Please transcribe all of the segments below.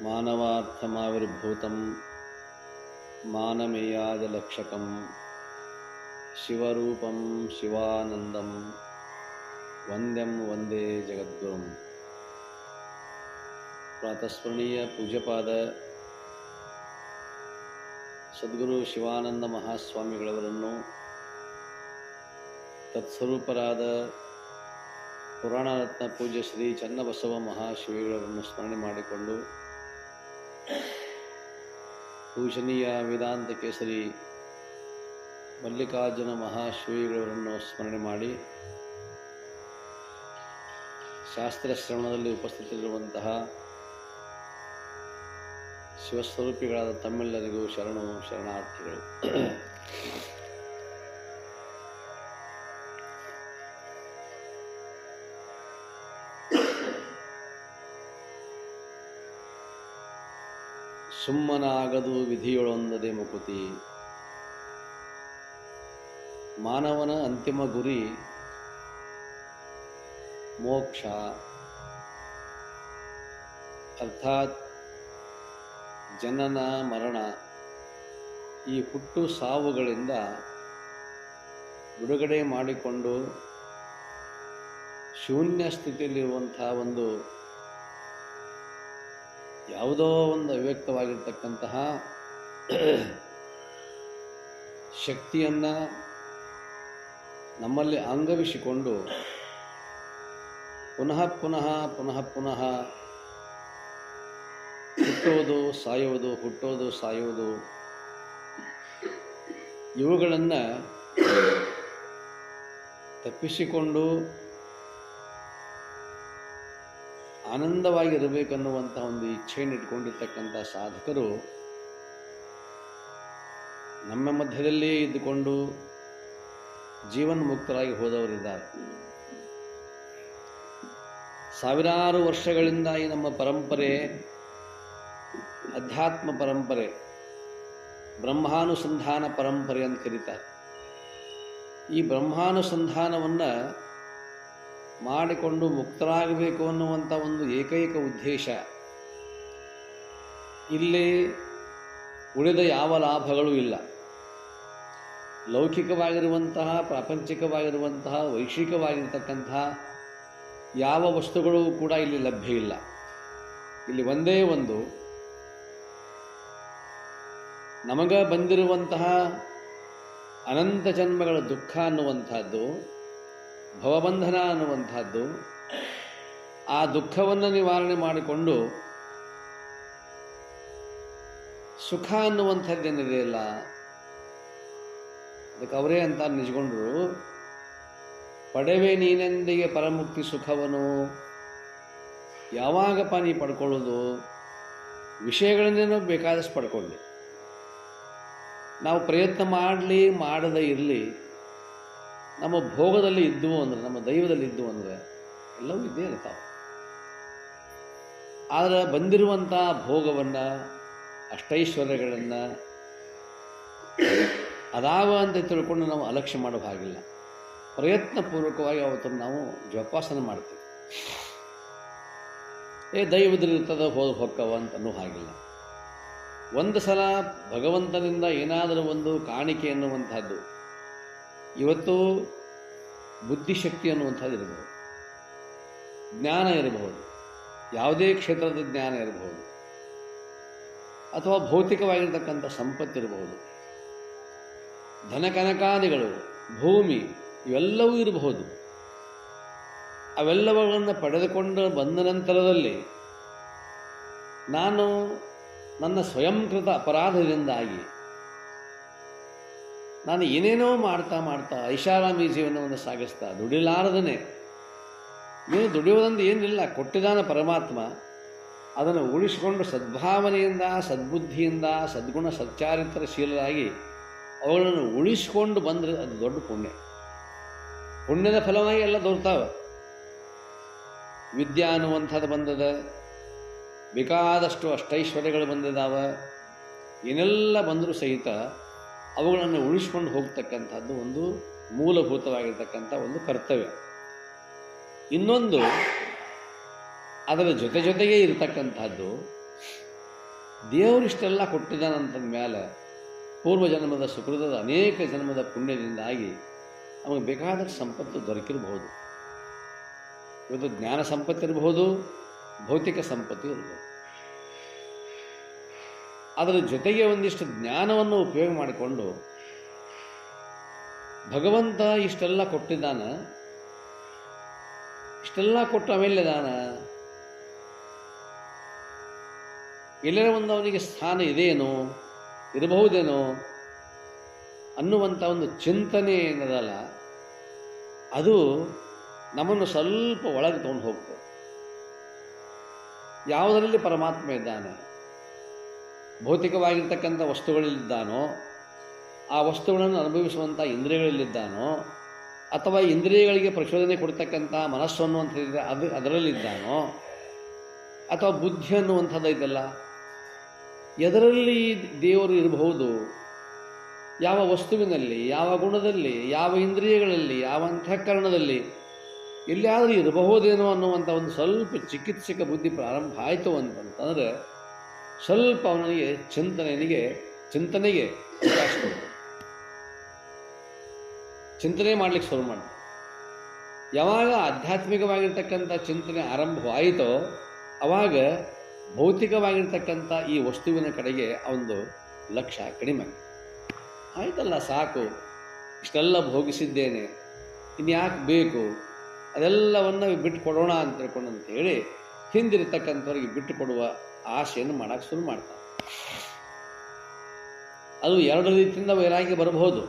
ಮಾನವಾರ್ಥಮಾವಿರ್ಭೂತಂ ಮಾನಮೇಯಾಜಲಕ್ಷಕಂ ಶಿವರೂಪಂ ಶಿವಾನಂದಂ ವಂದ್ಯಂ ವಂದೇ ಜಗದ್ಗುರುಂ. ಪ್ರಾತಸ್ಮರಣೀಯ ಪೂಜ್ಯಪಾದ ಸದ್ಗುರು ಶಿವಾನಂದ ಮಹಾಸ್ವಾಮಿಗಳವರನ್ನು, ತತ್ಸ್ವರೂಪರಾದ ಪುರಾಣರತ್ನ ಪೂಜ್ಯ ಶ್ರೀ ಚನ್ನಬಸವ ಮಹಾಶಿವಿಗಳವರನ್ನು ಸ್ಮರಣೆ ಮಾಡಿಕೊಂಡು, ಪೂಜನೀಯ ವೇದಾಂತ ಕೇಸರಿ ಮಲ್ಲಿಕಾರ್ಜುನ ಮಹಾಶಿವಿಗಳವರನ್ನು ಸ್ಮರಣೆ ಮಾಡಿ, ಶಾಸ್ತ್ರ ಶ್ರವಣದಲ್ಲಿ ಉಪಸ್ಥಿತರಿರುವಂತಹ ಶಿವಸ್ವರೂಪಿಗಳಾದ ತಮ್ಮೆಲ್ಲರಿಗೂ ಶರಣು ಶರಣಾರ್ಥಿಗಳು. ಸುಮ್ಮನಾಗದು ವಿಧಿಯೊಳೊಂದದೆ ಮುಕುತಿ, ಮಾನವನ ಅಂತಿಮ ಗುರಿ ಮೋಕ್ಷ, ಅರ್ಥಾತ್ ಜನನ ಮರಣ, ಈ ಹುಟ್ಟು ಸಾವುಗಳಿಂದ ಬಿಡುಗಡೆ ಮಾಡಿಕೊಂಡು ಶೂನ್ಯ ಸ್ಥಿತಿಯಲ್ಲಿರುವಂಥ ಒಂದು ಯಾವುದೋ ಒಂದು ಅವ್ಯಕ್ತವಾಗಿರ್ತಕ್ಕಂತಹ ಶಕ್ತಿಯನ್ನು ನಮ್ಮಲ್ಲಿ ಅಂಗವಿಸಿಕೊಂಡು ಪುನಃ ಪುನಃ ಪುನಃ ಪುನಃ ಹುಟ್ಟೋದು ಸಾಯುವುದು, ಹುಟ್ಟೋದು ಸಾಯುವುದು, ಇವುಗಳನ್ನು ತಪ್ಪಿಸಿಕೊಂಡು ಆನಂದವಾಗಿರಬೇಕನ್ನುವಂಥ ಒಂದು ಇಚ್ಛೆಯನ್ನು ಇಟ್ಕೊಂಡಿರ್ತಕ್ಕಂಥ ಸಾಧಕರು ನಮ್ಮ ಮಧ್ಯದಲ್ಲೇ ಇದ್ದುಕೊಂಡು ಜೀವನ್ಮುಕ್ತರಾಗಿ ಹೋದವರಿದ್ದಾರೆ. ಸಾವಿರಾರು ವರ್ಷಗಳಿಂದ ಈ ನಮ್ಮ ಪರಂಪರೆ ಅಧ್ಯಾತ್ಮ ಪರಂಪರೆ, ಬ್ರಹ್ಮಾನುಸಂಧಾನ ಪರಂಪರೆ ಅಂತ ಕರೀತಾರೆ. ಈ ಬ್ರಹ್ಮಾನುಸಂಧಾನವನ್ನು ಮಾಡಿಕೊಂಡು ಮುಕ್ತರಾಗಬೇಕು ಅನ್ನುವಂಥ ಒಂದು ಏಕೈಕ ಉದ್ದೇಶ. ಇಲ್ಲಿ ಉಳಿದ ಯಾವ ಲಾಭಗಳೂ ಇಲ್ಲ. ಲೌಕಿಕವಾಗಿರುವಂತಹ, ಪ್ರಾಪಂಚಿಕವಾಗಿರುವಂತಹ, ವೈಶ್ವಿಕವಾಗಿರ್ತಕ್ಕಂತಹ ಯಾವ ವಸ್ತುಗಳು ಕೂಡ ಇಲ್ಲಿ ಲಭ್ಯ ಇಲ್ಲ. ಇಲ್ಲಿ ಒಂದೇ ಒಂದು, ನಮಗ ಬಂದಿರುವಂತಹ ಅನಂತ ಜನ್ಮಗಳ ದುಃಖ ಅನ್ನುವಂಥದ್ದು, ಭವಬಂಧನ ಅನ್ನುವಂಥದ್ದು, ಆ ದುಃಖವನ್ನು ನಿವಾರಣೆ ಮಾಡಿಕೊಂಡು ಸುಖ ಅನ್ನುವಂಥದ್ದೇನಿದೆಯಲ್ಲ, ಅದಕ್ಕೆ ಅವರೇ ಅಂತ ನಿಜಗೊಂಡ್ರು, ಪಡೆವೆ ನೀನೆಂದಿಗೆ ಪರಮುಕ್ತಿ ಸುಖವನು. ಯಾವಾಗಪ್ಪ ನೀ ಪಡ್ಕೊಳ್ಳೋದು? ವಿಷಯಗಳನ್ನೇನೋ ಬೇಕಾದಷ್ಟು ಪಡ್ಕೊಳ್ಳಿ, ನಾವು ಪ್ರಯತ್ನ ಮಾಡಲಿ ಮಾಡದೇ ಇರಲಿ, ನಮ್ಮ ಭೋಗದಲ್ಲಿ ಇದ್ದವು ಅಂದರೆ, ನಮ್ಮ ದೈವದಲ್ಲಿ ಇದ್ದವು ಅಂದರೆ ಎಲ್ಲವೂ ಇದ್ದೇ ಇರ್ತಾವೆ. ಆದರೆ ಬಂದಿರುವಂಥ ಭೋಗವನ್ನು, ಅಷ್ಟೈಶ್ವರ್ಯಗಳನ್ನು ಅದಾವ ಅಂತ ತಿಳ್ಕೊಂಡು ನಾವು ಅಲಕ್ಷ್ಯ ಮಾಡೋ ಹಾಗಿಲ್ಲ. ಪ್ರಯತ್ನಪೂರ್ವಕವಾಗಿ ಅವತ್ತನ್ನು ನಾವು ಜಪಾಸನ ಮಾಡ್ತೀವಿ. ದೈವದಲ್ಲಿರ್ತದ ಹೊಕ್ಕವ ಅಂತ ಅನ್ನೋ ಹಾಗಿಲ್ಲ. ಒಂದು ಸಲ ಭಗವಂತನಿಂದ ಏನಾದರೂ ಒಂದು ಕಾಣಿಕೆ ಎನ್ನುವಂಥದ್ದು, ಇವತ್ತು ಬುದ್ಧಿಶಕ್ತಿ ಅನ್ನುವಂಥದ್ದು ಇರಬಹುದು, ಜ್ಞಾನ ಇರಬಹುದು, ಯಾವುದೇ ಕ್ಷೇತ್ರದ ಜ್ಞಾನ ಇರಬಹುದು, ಅಥವಾ ಭೌತಿಕವಾಗಿರ್ತಕ್ಕಂಥ ಸಂಪತ್ತಿರಬಹುದು, ಧನಕನಕಾದಿಗಳು, ಭೂಮಿ, ಇವೆಲ್ಲವೂ ಇರಬಹುದು. ಅವೆಲ್ಲವುಗಳನ್ನು ಪಡೆದುಕೊಂಡು ಬಂದ ನಂತರದಲ್ಲಿ ನಾನು ನನ್ನ ಸ್ವಯಂಕೃತ ಅಪರಾಧದಿಂದಾಗಿ ನಾನು ಏನೇನೋ ಮಾಡ್ತಾ ಮಾಡ್ತಾ ಐಷಾರಾಮಿ ಜೀವನವನ್ನು ಸಾಗಿಸ್ತಾ ದುಡಿಲಾರದನೆ, ನೀನು ದುಡಿಯೋದಂದು ಏನಿಲ್ಲ, ಕೊಟ್ಟಿದ್ದಾನ ಪರಮಾತ್ಮ, ಅದನ್ನು ಉಳಿಸಿಕೊಂಡು ಸದ್ಭಾವನೆಯಿಂದ, ಸದ್ಬುದ್ಧಿಯಿಂದ, ಸದ್ಗುಣ ಸಚ್ಚಾರಿತ್ರ ಶೀಲರಾಗಿ ಅವುಗಳನ್ನು ಉಳಿಸಿಕೊಂಡು ಬಂದರೆ ಅದು ದೊಡ್ಡ ಪುಣ್ಯ. ಪುಣ್ಯದ ಫಲವಾಗಿ ಎಲ್ಲ ದೊರೆತಾವೆ. ವಿದ್ಯಾ ಅನ್ನುವಂಥದ್ದು ಬಂದದ, ಬೇಕಾದಷ್ಟು ಅಷ್ಟೈಶ್ವರ್ಯಗಳು ಬಂದಿದ್ದಾವೆ, ಏನೆಲ್ಲ ಬಂದರೂ ಸಹಿತ ಅವುಗಳನ್ನು ಉಳಿಸ್ಕೊಂಡು ಹೋಗ್ತಕ್ಕಂಥದ್ದು ಒಂದು ಮೂಲಭೂತವಾಗಿರ್ತಕ್ಕಂಥ ಒಂದು ಕರ್ತವ್ಯ. ಇನ್ನೊಂದು ಅದರ ಜೊತೆಗೆ ಇರತಕ್ಕಂಥದ್ದು ದೇವರಿಷ್ಟೆಲ್ಲ ಕೊಟ್ಟಿದ್ದಾನಂತಂದ ಮೇಲೆ ಪೂರ್ವ ಜನ್ಮದ ಸುಕೃತದ ಅನೇಕ ಜನ್ಮದ ಪುಣ್ಯದಿಂದಾಗಿ ನಮಗೆ ಬೇಕಾದಷ್ಟು ಸಂಪತ್ತು ದೊರಕಿರಬಹುದು. ಇವತ್ತು ಜ್ಞಾನ ಸಂಪತ್ತಿರಬಹುದು, ಭೌತಿಕ ಸಂಪತ್ತು ಇರಬಹುದು. ಅದರ ಜೊತೆಗೆ ಒಂದಿಷ್ಟು ಜ್ಞಾನವನ್ನು ಉಪಯೋಗ ಮಾಡಿಕೊಂಡು ಭಗವಂತ ಇಷ್ಟೆಲ್ಲ ಕೊಟ್ಟಿದ್ದಾನ, ಇಷ್ಟೆಲ್ಲ ಕೊಟ್ಟು ಆಮೇಲೆ ದಾನ ಎಲ್ಲರ ಒಂದು ಅವನಿಗೆ ಸ್ಥಾನ ಇದೇನೋ ಇರಬಹುದೇನೋ ಅನ್ನುವಂಥ ಒಂದು ಚಿಂತನೆ ಏನದಲ್ಲ, ಅದು ನಮ್ಮನ್ನು ಸ್ವಲ್ಪ ಒಳಗೆ ತಗೊಂಡು ಹೋಗ್ತದೆ. ಯಾವುದರಲ್ಲಿ ಪರಮಾತ್ಮ ಇದ್ದಾನೆ, ಭೌತಿಕವಾಗಿರ್ತಕ್ಕಂಥ ವಸ್ತುಗಳಲ್ಲಿದ್ದಾನೋ, ಆ ವಸ್ತುಗಳನ್ನು ಅನುಭವಿಸುವಂಥ ಇಂದ್ರಿಯಗಳಲ್ಲಿದ್ದಾನೋ, ಅಥವಾ ಇಂದ್ರಿಯಗಳಿಗೆ ಪ್ರಚೋದನೆ ಕೊಡ್ತಕ್ಕಂಥ ಮನಸ್ಸು ಅನ್ನುವಂಥದ್ದಿದೆ ಅದರಲ್ಲಿದ್ದಾನೋ, ಅಥವಾ ಬುದ್ಧಿ ಅನ್ನುವಂಥದ್ದು ಇದೆಲ್ಲ, ಎದರಲ್ಲಿ ದೇವರು ಇರಬಹುದು, ಯಾವ ವಸ್ತುವಿನಲ್ಲಿ, ಯಾವ ಗುಣದಲ್ಲಿ, ಯಾವ ಇಂದ್ರಿಯಗಳಲ್ಲಿ, ಯಾವ ಅಂತಃಕರಣದಲ್ಲಿ ಎಲ್ಲಿಯಾದರೂ ಇರಬಹುದೇನೋ ಅನ್ನುವಂಥ ಒಂದು ಸ್ವಲ್ಪ ಚಿಕಿತ್ಸಕ ಬುದ್ಧಿ ಪ್ರಾರಂಭ ಆಯಿತು ಅಂತಂತಂದರೆ ಸ್ವಲ್ಪ ಅವನಿಗೆ ಚಿಂತನೆಗೆ ಅವಕಾಶ ಕೊಡ್ತದೆ. ಚಿಂತನೆ ಮಾಡಲಿಕ್ಕೆ ಶುರು ಮಾಡ್ತಾರೆ. ಯಾವಾಗ ಆಧ್ಯಾತ್ಮಿಕವಾಗಿರ್ತಕ್ಕಂಥ ಚಿಂತನೆ ಆರಂಭವಾಯಿತೋ ಆವಾಗ ಭೌತಿಕವಾಗಿರ್ತಕ್ಕಂಥ ಈ ವಸ್ತುವಿನ ಕಡೆಗೆ ಒಂದು ಲಕ್ಷ್ಯ ಕಡಿಮೆ ಆಯ್ತಲ್ಲ, ಸಾಕು, ಇಷ್ಟೆಲ್ಲ ಭೋಗಿಸಿದ್ದೇನೆ, ಇನ್ಯಾಕೆ ಬೇಕು, ಅದೆಲ್ಲವನ್ನು ಬಿಟ್ಟು ಕೊಡೋಣ ಅಂತ ತಿಳ್ಕೊಂಡಂತೇಳಿ ಹಿಂದಿರತಕ್ಕಂಥವ್ರಿಗೆ ಬಿಟ್ಟು ಕೊಡುವ ಆಸೆಯನ್ನು ಮಾಡೋಕ್ಕೆ ಶುರು ಮಾಡ್ತಾರೆ. ಅದು ಎರಡು ರೀತಿಯಿಂದ ವೈರಾಗ್ಯ ಬರಬಹುದು.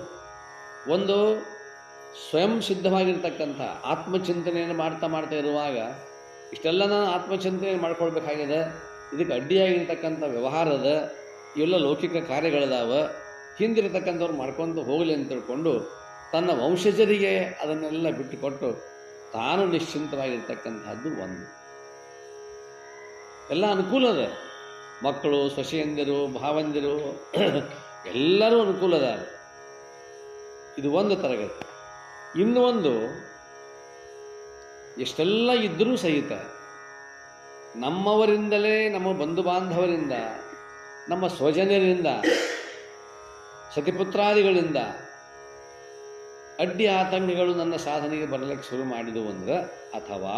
ಒಂದು ಸ್ವಯಂ ಸಿದ್ಧವಾಗಿರ್ತಕ್ಕಂಥ ಆತ್ಮಚಿಂತನೆಯನ್ನು ಮಾಡ್ತಾ ಇರುವಾಗ ಇಷ್ಟೆಲ್ಲ ನಾನು ಆತ್ಮಚಿಂತನೆ ಮಾಡ್ಕೊಳ್ಬೇಕಾಗಿದೆ, ಇದಕ್ಕೆ ಅಡ್ಡಿಯಾಗಿರ್ತಕ್ಕಂಥ ವ್ಯವಹಾರದ ಇವೆಲ್ಲ ಲೌಕಿಕ ಕಾರ್ಯಗಳದಾವ, ಹಿಂದಿರತಕ್ಕಂಥವ್ರು ಮಾಡ್ಕೊಂಡು ಹೋಗಲಿ ಅಂತ ತಿಳ್ಕೊಂಡು ತನ್ನ ವಂಶಜರಿಗೆ ಅದನ್ನೆಲ್ಲ ಬಿಟ್ಟುಕೊಟ್ಟು ತಾನು ನಿಶ್ಚಿಂತವಾಗಿರ್ತಕ್ಕಂಥದ್ದು ಒಂದು. ಎಲ್ಲ ಅನುಕೂಲದ, ಮಕ್ಕಳು, ಸೊಸೆಯಂದಿರು, ಭಾವಂದಿರು ಎಲ್ಲರೂ ಅನುಕೂಲದ. ಇದು ಒಂದು ತರಗತಿ. ಇನ್ನು ಒಂದು, ಎಷ್ಟೆಲ್ಲ ಇದ್ದರೂ ಸಹಿತ ನಮ್ಮವರಿಂದಲೇ, ನಮ್ಮ ಬಂಧು ಬಾಂಧವರಿಂದ, ನಮ್ಮ ಸ್ವಜನರಿಂದ, ಸತಿಪುತ್ರಾದಿಗಳಿಂದ ಅಡ್ಡಿ ಆತಂಕಗಳು ನನ್ನ ಸಾಧನೆಗೆ ಬರಲಿಕ್ಕೆ ಶುರು ಮಾಡಿದವು ಅಂದ್ರೆ, ಅಥವಾ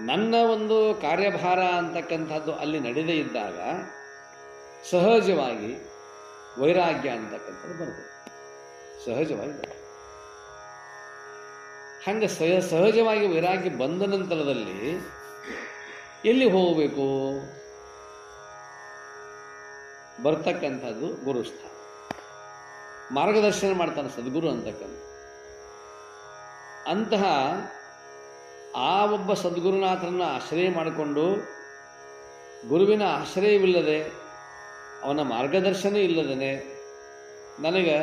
ನನ್ನ ಒಂದು ಕಾರ್ಯಭಾರ ಅಂತಕ್ಕಂಥದ್ದು ಅಲ್ಲಿ ನಡೆದೇ ಇದ್ದಾಗ ಸಹಜವಾಗಿ ವೈರಾಗ್ಯ ಅಂತಕ್ಕಂಥದ್ದು ಬರ್ತದೆ. ಸಹಜವಾಗಿ ಬರ್ತದೆ. ಹಂಗೆ ಸಹಜವಾಗಿ ವೈರಾಗ್ಯ ಬಂದ ನಂತರದಲ್ಲಿ ಎಲ್ಲಿ ಹೋಗಬೇಕು? ಬರ್ತಕ್ಕಂಥದ್ದು ಗುರುಸ್ಥಾನ. ಮಾರ್ಗದರ್ಶನ ಮಾಡ್ತಾನೆ ಸದ್ಗುರು ಅಂತಕ್ಕಂಥ. ಅಂತಹ ಆ ಒಬ್ಬ ಸದ್ಗುರುನಾಥನನ್ನು ಆಶ್ರಯ ಮಾಡಿಕೊಂಡು, ಗುರುವಿನ ಆಶ್ರಯವಿಲ್ಲದೆ, ಅವನ ಮಾರ್ಗದರ್ಶನ ಇಲ್ಲದೇ ನನಗೆ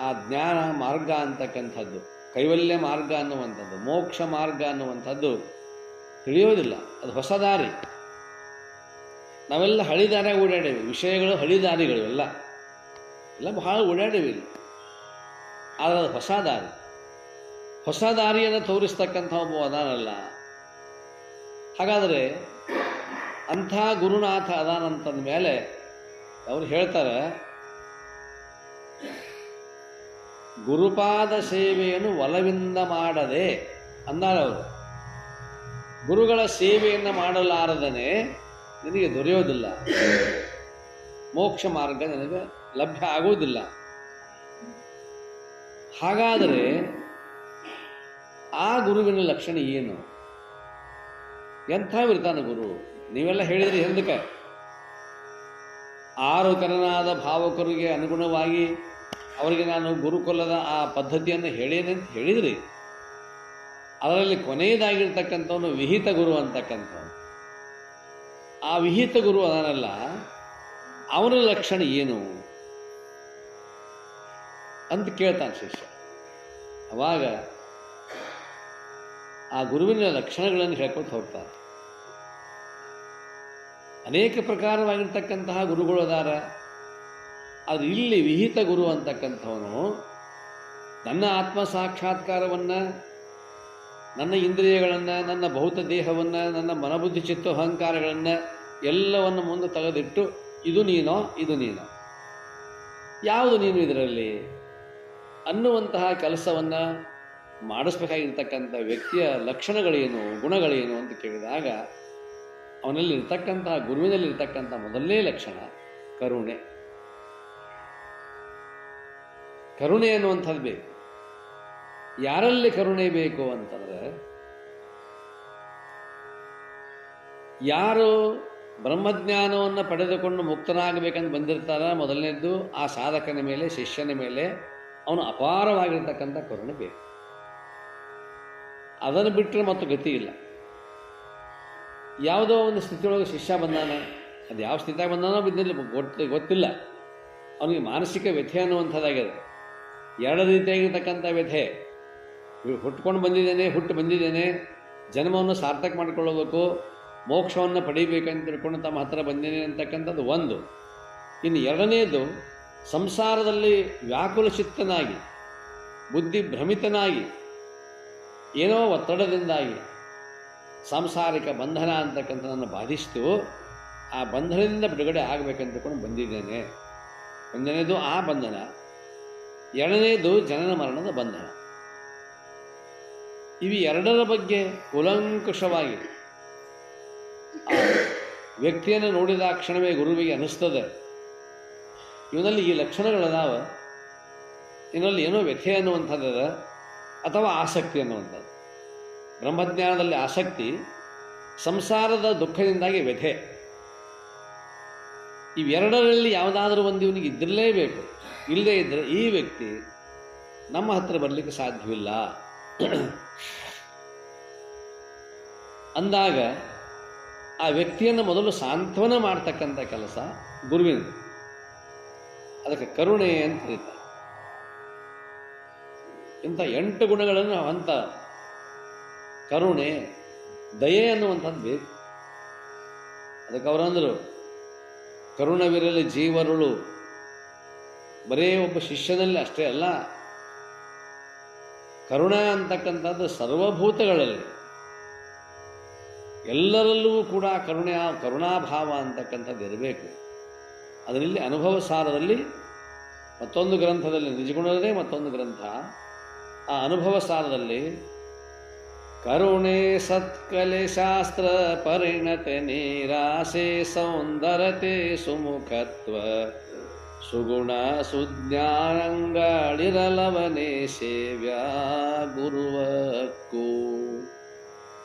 ಆ ಜ್ಞಾನ ಮಾರ್ಗ ಅಂತಕ್ಕಂಥದ್ದು, ಕೈವಲ್ಯ ಮಾರ್ಗ ಅನ್ನುವಂಥದ್ದು, ಮೋಕ್ಷ ಮಾರ್ಗ ಅನ್ನುವಂಥದ್ದು ತಿಳಿಯೋದಿಲ್ಲ. ಅದು ಹೊಸ ದಾರಿ. ನಾವೆಲ್ಲ ಹಳಿ ದಾರಿಯಾಗಿ ಓಡಾಡೇವಿ. ವಿಷಯಗಳು ಹಳಿ ದಾರಿಗಳು ಎಲ್ಲ ಬಹಳ ಓಡಾಡೇವಿ. ಆದರೆ ಅದು ಹೊಸ ದಾರಿ. ಹೊಸ ದಾರಿಯನ್ನು ತೋರಿಸ್ತಕ್ಕಂಥ ಒಬ್ಬ ಅದಾನಲ್ಲ. ಹಾಗಾದರೆ ಅಂಥ ಗುರುನಾಥ ಅದಾನಂತಂದ ಮೇಲೆ ಅವರು ಹೇಳ್ತಾರೆ, ಗುರುಪಾದ ಸೇವೆಯನ್ನು ಒಲವಿಂದ ಮಾಡದೆ ಅಂದಾರ ಅವರು. ಗುರುಗಳ ಸೇವೆಯನ್ನು ಮಾಡಲಾರದನೆ ನಿನಗೆ ದೊರೆಯೋದಿಲ್ಲ, ಮೋಕ್ಷ ಮಾರ್ಗ ನಿನಗೆ ಲಭ್ಯ ಆಗುವುದಿಲ್ಲ. ಹಾಗಾದರೆ ಆ ಗುರುವಿನ ಲಕ್ಷಣ ಏನು? ಎಂಥವಿರ್ತಾನೆ ಗುರು? ನೀವೆಲ್ಲ ಹೇಳಿದ್ರಿ ಹಿಂದಕ್ಕೆ, 6 ತೆರನಾದ ಭಾವಕರಿಗೆ ಅನುಗುಣವಾಗಿ ಅವರಿಗೆ ನಾನು ಗುರುಕುಲದ ಆ ಪದ್ಧತಿಯನ್ನು ಹೇಳೇನೆ ಅಂತ ಹೇಳಿದ್ರಿ. ಅದರಲ್ಲಿ ಕೊನೆಯದಾಗಿರ್ತಕ್ಕಂಥವನು ವಿಹಿತ ಗುರು ಅಂತಕ್ಕಂಥವನು. ಆ ವಿಹಿತ ಗುರು ಅದನ್ನಲ್ಲ, ಅವನ ಲಕ್ಷಣ ಏನು ಅಂತ ಕೇಳ್ತಾನೆ ಶಿಷ್ಯ. ಅವಾಗ ಆ ಗುರುವಿನ ಲಕ್ಷಣಗಳನ್ನು ಹೇಳ್ಕೊತ ಹೋಗ್ತಾರೆ. ಅನೇಕ ಪ್ರಕಾರವಾಗಿರ್ತಕ್ಕಂತಹ ಗುರುಗಳು ಅದಾರ. ಅದು ಇಲ್ಲಿ ವಿಹಿತ ಗುರು ಅಂತಕ್ಕಂಥವನು ನನ್ನ ಆತ್ಮ ಸಾಕ್ಷಾತ್ಕಾರವನ್ನು, ನನ್ನ ಇಂದ್ರಿಯಗಳನ್ನು, ನನ್ನ ಭೌತ ದೇಹವನ್ನು, ನನ್ನ ಮನಬುದ್ಧಿ ಚಿತ್ತ ಅಹಂಕಾರಗಳನ್ನು ಎಲ್ಲವನ್ನು ಮುಂದೆ ತೆಗೆದಿಟ್ಟು ಇದು ನೀನೋ ಇದು ನೀನೋ, ಯಾವುದು ನೀನು ಇದರಲ್ಲಿ ಅನ್ನುವಂತಹ ಕೆಲಸವನ್ನು ಮಾಡಿಸ್ಬೇಕಾಗಿರ್ತಕ್ಕಂಥ ವ್ಯಕ್ತಿಯ ಲಕ್ಷಣಗಳೇನು, ಗುಣಗಳೇನು ಅಂತ ಕೇಳಿದಾಗ ಅವನಲ್ಲಿರ್ತಕ್ಕಂತಹ, ಗುರುವಿನಲ್ಲಿರ್ತಕ್ಕಂಥ ಮೊದಲನೇ ಲಕ್ಷಣ ಕರುಣೆ. ಕರುಣೆ ಅನ್ನುವಂಥದ್ದು ಬೇಕು. ಯಾರಲ್ಲಿ ಕರುಣೆ ಬೇಕು ಅಂತಂದರೆ, ಯಾರು ಬ್ರಹ್ಮಜ್ಞಾನವನ್ನು ಪಡೆದುಕೊಂಡು ಮುಕ್ತನಾಗಬೇಕಂತ ಬಂದಿರ್ತಾರ, ಮೊದಲನೇದ್ದು ಆ ಸಾಧಕನ ಮೇಲೆ, ಶಿಷ್ಯನ ಮೇಲೆ ಅವನು ಅಪಾರವಾಗಿರ್ತಕ್ಕಂಥ ಕರುಣೆ ಬೇಕು. ಅದನ್ನು ಬಿಟ್ಟರೆ ಮತ್ತು ಗತಿ ಇಲ್ಲ. ಯಾವುದೋ ಒಂದು ಸ್ಥಿತಿಯೊಳಗೆ ಶಿಷ್ಯ ಬಂದಾನ, ಅದು ಯಾವ ಸ್ಥಿತಿಯಾಗಿ ಬಂದಾನೋ ಗೊತ್ತಿಲ್ಲ, ಅವನಿಗೆ ಮಾನಸಿಕ ವ್ಯಥೆ ಅನ್ನುವಂಥದ್ದಾಗಿದೆ. ಎರಡು ರೀತಿಯಾಗಿರ್ತಕ್ಕಂಥ ವ್ಯಥೆ. ಹುಟ್ಕೊಂಡು ಬಂದಿದ್ದೇನೆ, ಹುಟ್ಟು ಬಂದಿದ್ದೇನೆ, ಜನ್ಮವನ್ನು ಸಾರ್ಥಕ ಮಾಡಿಕೊಳ್ಳಬೇಕು, ಮೋಕ್ಷವನ್ನು ಪಡೀಬೇಕಂತ ತಿಳ್ಕೊಂಡು ತಮ್ಮ ಹತ್ತಿರ ಬಂದೇನೆ ಅಂತಕ್ಕಂಥದ್ದು ಒಂದು. ಇನ್ನು ಎರಡನೇದು, ಸಂಸಾರದಲ್ಲಿ ವ್ಯಾಕುಲ ಚಿತ್ತನಾಗಿ, ಬುದ್ಧಿ ಭ್ರಮಿತನಾಗಿ, ಏನೋ ಒತ್ತಡದಿಂದಾಗಿ ಸಾಂಸಾರಿಕ ಬಂಧನ ಅಂತಕ್ಕಂಥದ್ದನ್ನು ಬಾಧಿಸಿತು, ಆ ಬಂಧನದಿಂದ ಬಿಡುಗಡೆ ಆಗಬೇಕಂತ ತಿಳ್ಕೊಂಡು ಬಂದಿದ್ದೇನೆ. ಒಂದನೇದು ಆ ಬಂಧನ, ಎರಡನೇದು ಜನನ ಮರಣದ ಬಂಧನ. ಇವು ಎರಡರ ಬಗ್ಗೆ ಕೂಲಂಕುಷವಾಗಿ ಆ ವ್ಯಕ್ತಿಯನ್ನು ನೋಡಿದ ಕ್ಷಣವೇ ಗುರುವಿಗೆ ಅನ್ನಿಸ್ತದೆ, ಇವನಲ್ಲಿ ಈ ಲಕ್ಷಣಗಳದಾವ, ಇವನಲ್ಲಿ ಏನೋ ವ್ಯಥೆ ಅನ್ನುವಂಥದ್ದದ ಅಥವಾ ಆಸಕ್ತಿ ಅನ್ನುವಂಥದ್ದು. ಬ್ರಹ್ಮಜ್ಞಾನದಲ್ಲಿ ಆಸಕ್ತಿ, ಸಂಸಾರದ ದುಃಖದಿಂದಾಗಿ ವ್ಯಥೆ. ಇವೆರಡರಲ್ಲಿ ಯಾವುದಾದ್ರೂ ಒಂದು ಇವನಿಗೆ ಇದ್ದಿರಲೇಬೇಕು. ಇಲ್ಲದೇ ಇದ್ದರೆ ಈ ವ್ಯಕ್ತಿ ನಮ್ಮ ಹತ್ರ ಬರಲಿಕ್ಕೆ ಸಾಧ್ಯವಿಲ್ಲ ಅಂದಾಗ ಆ ವ್ಯಕ್ತಿಯನ್ನು ಮೊದಲು ಸಾಂತ್ವನ ಮಾಡ್ತಕ್ಕಂಥ ಕೆಲಸ ಗುರುವಿನದು. ಅದಕ್ಕೆ ಕರುಣೆ ಅಂತ ಕರೀತಾರೆ. ಇಂಥ 8 ಗುಣಗಳನ್ನು ಅಂತ ಕರುಣೆ, ದಯೆ ಅನ್ನುವಂಥದ್ದು ಬೇಕು. ಅದಕ್ಕೆ ಅವರಂದರು, ಕರುಣವಿರಲಿ ಜೀವರುಳು. ಬರೇ ಒಬ್ಬ ಶಿಷ್ಯನಲ್ಲಿ ಅಷ್ಟೇ ಅಲ್ಲ, ಕರುಣ ಅಂತಕ್ಕಂಥದ್ದು ಸರ್ವಭೂತಗಳಲ್ಲಿ ಎಲ್ಲರಲ್ಲೂ ಕೂಡ ಕರುಣಾಭಾವ ಅಂತಕ್ಕಂಥದ್ದು ಇರಬೇಕು. ಅದರಲ್ಲಿ ಅನುಭವ ಸಾರದಲ್ಲಿ ಮತ್ತೊಂದು ಗ್ರಂಥದಲ್ಲಿ, ನಿಜಗುಣದೇ ಮತ್ತೊಂದು ಗ್ರಂಥ, ಆ ಅನುಭವ ಸಾರದಲ್ಲಿ ಕರುಣೆ ಸತ್ಕಲೆ ಶಾಸ್ತ್ರ ಪರಿಣತೆ ನೀರಾಸೆ ಸೌಂದರತೆ ಸುಮುಖತ್ವ ಸುಗುಣ ಸುಜ್ಞಾನಗಳಿರಲವನೇ ಸೇವ್ಯ ಗುರುವಕ್ಕೂ.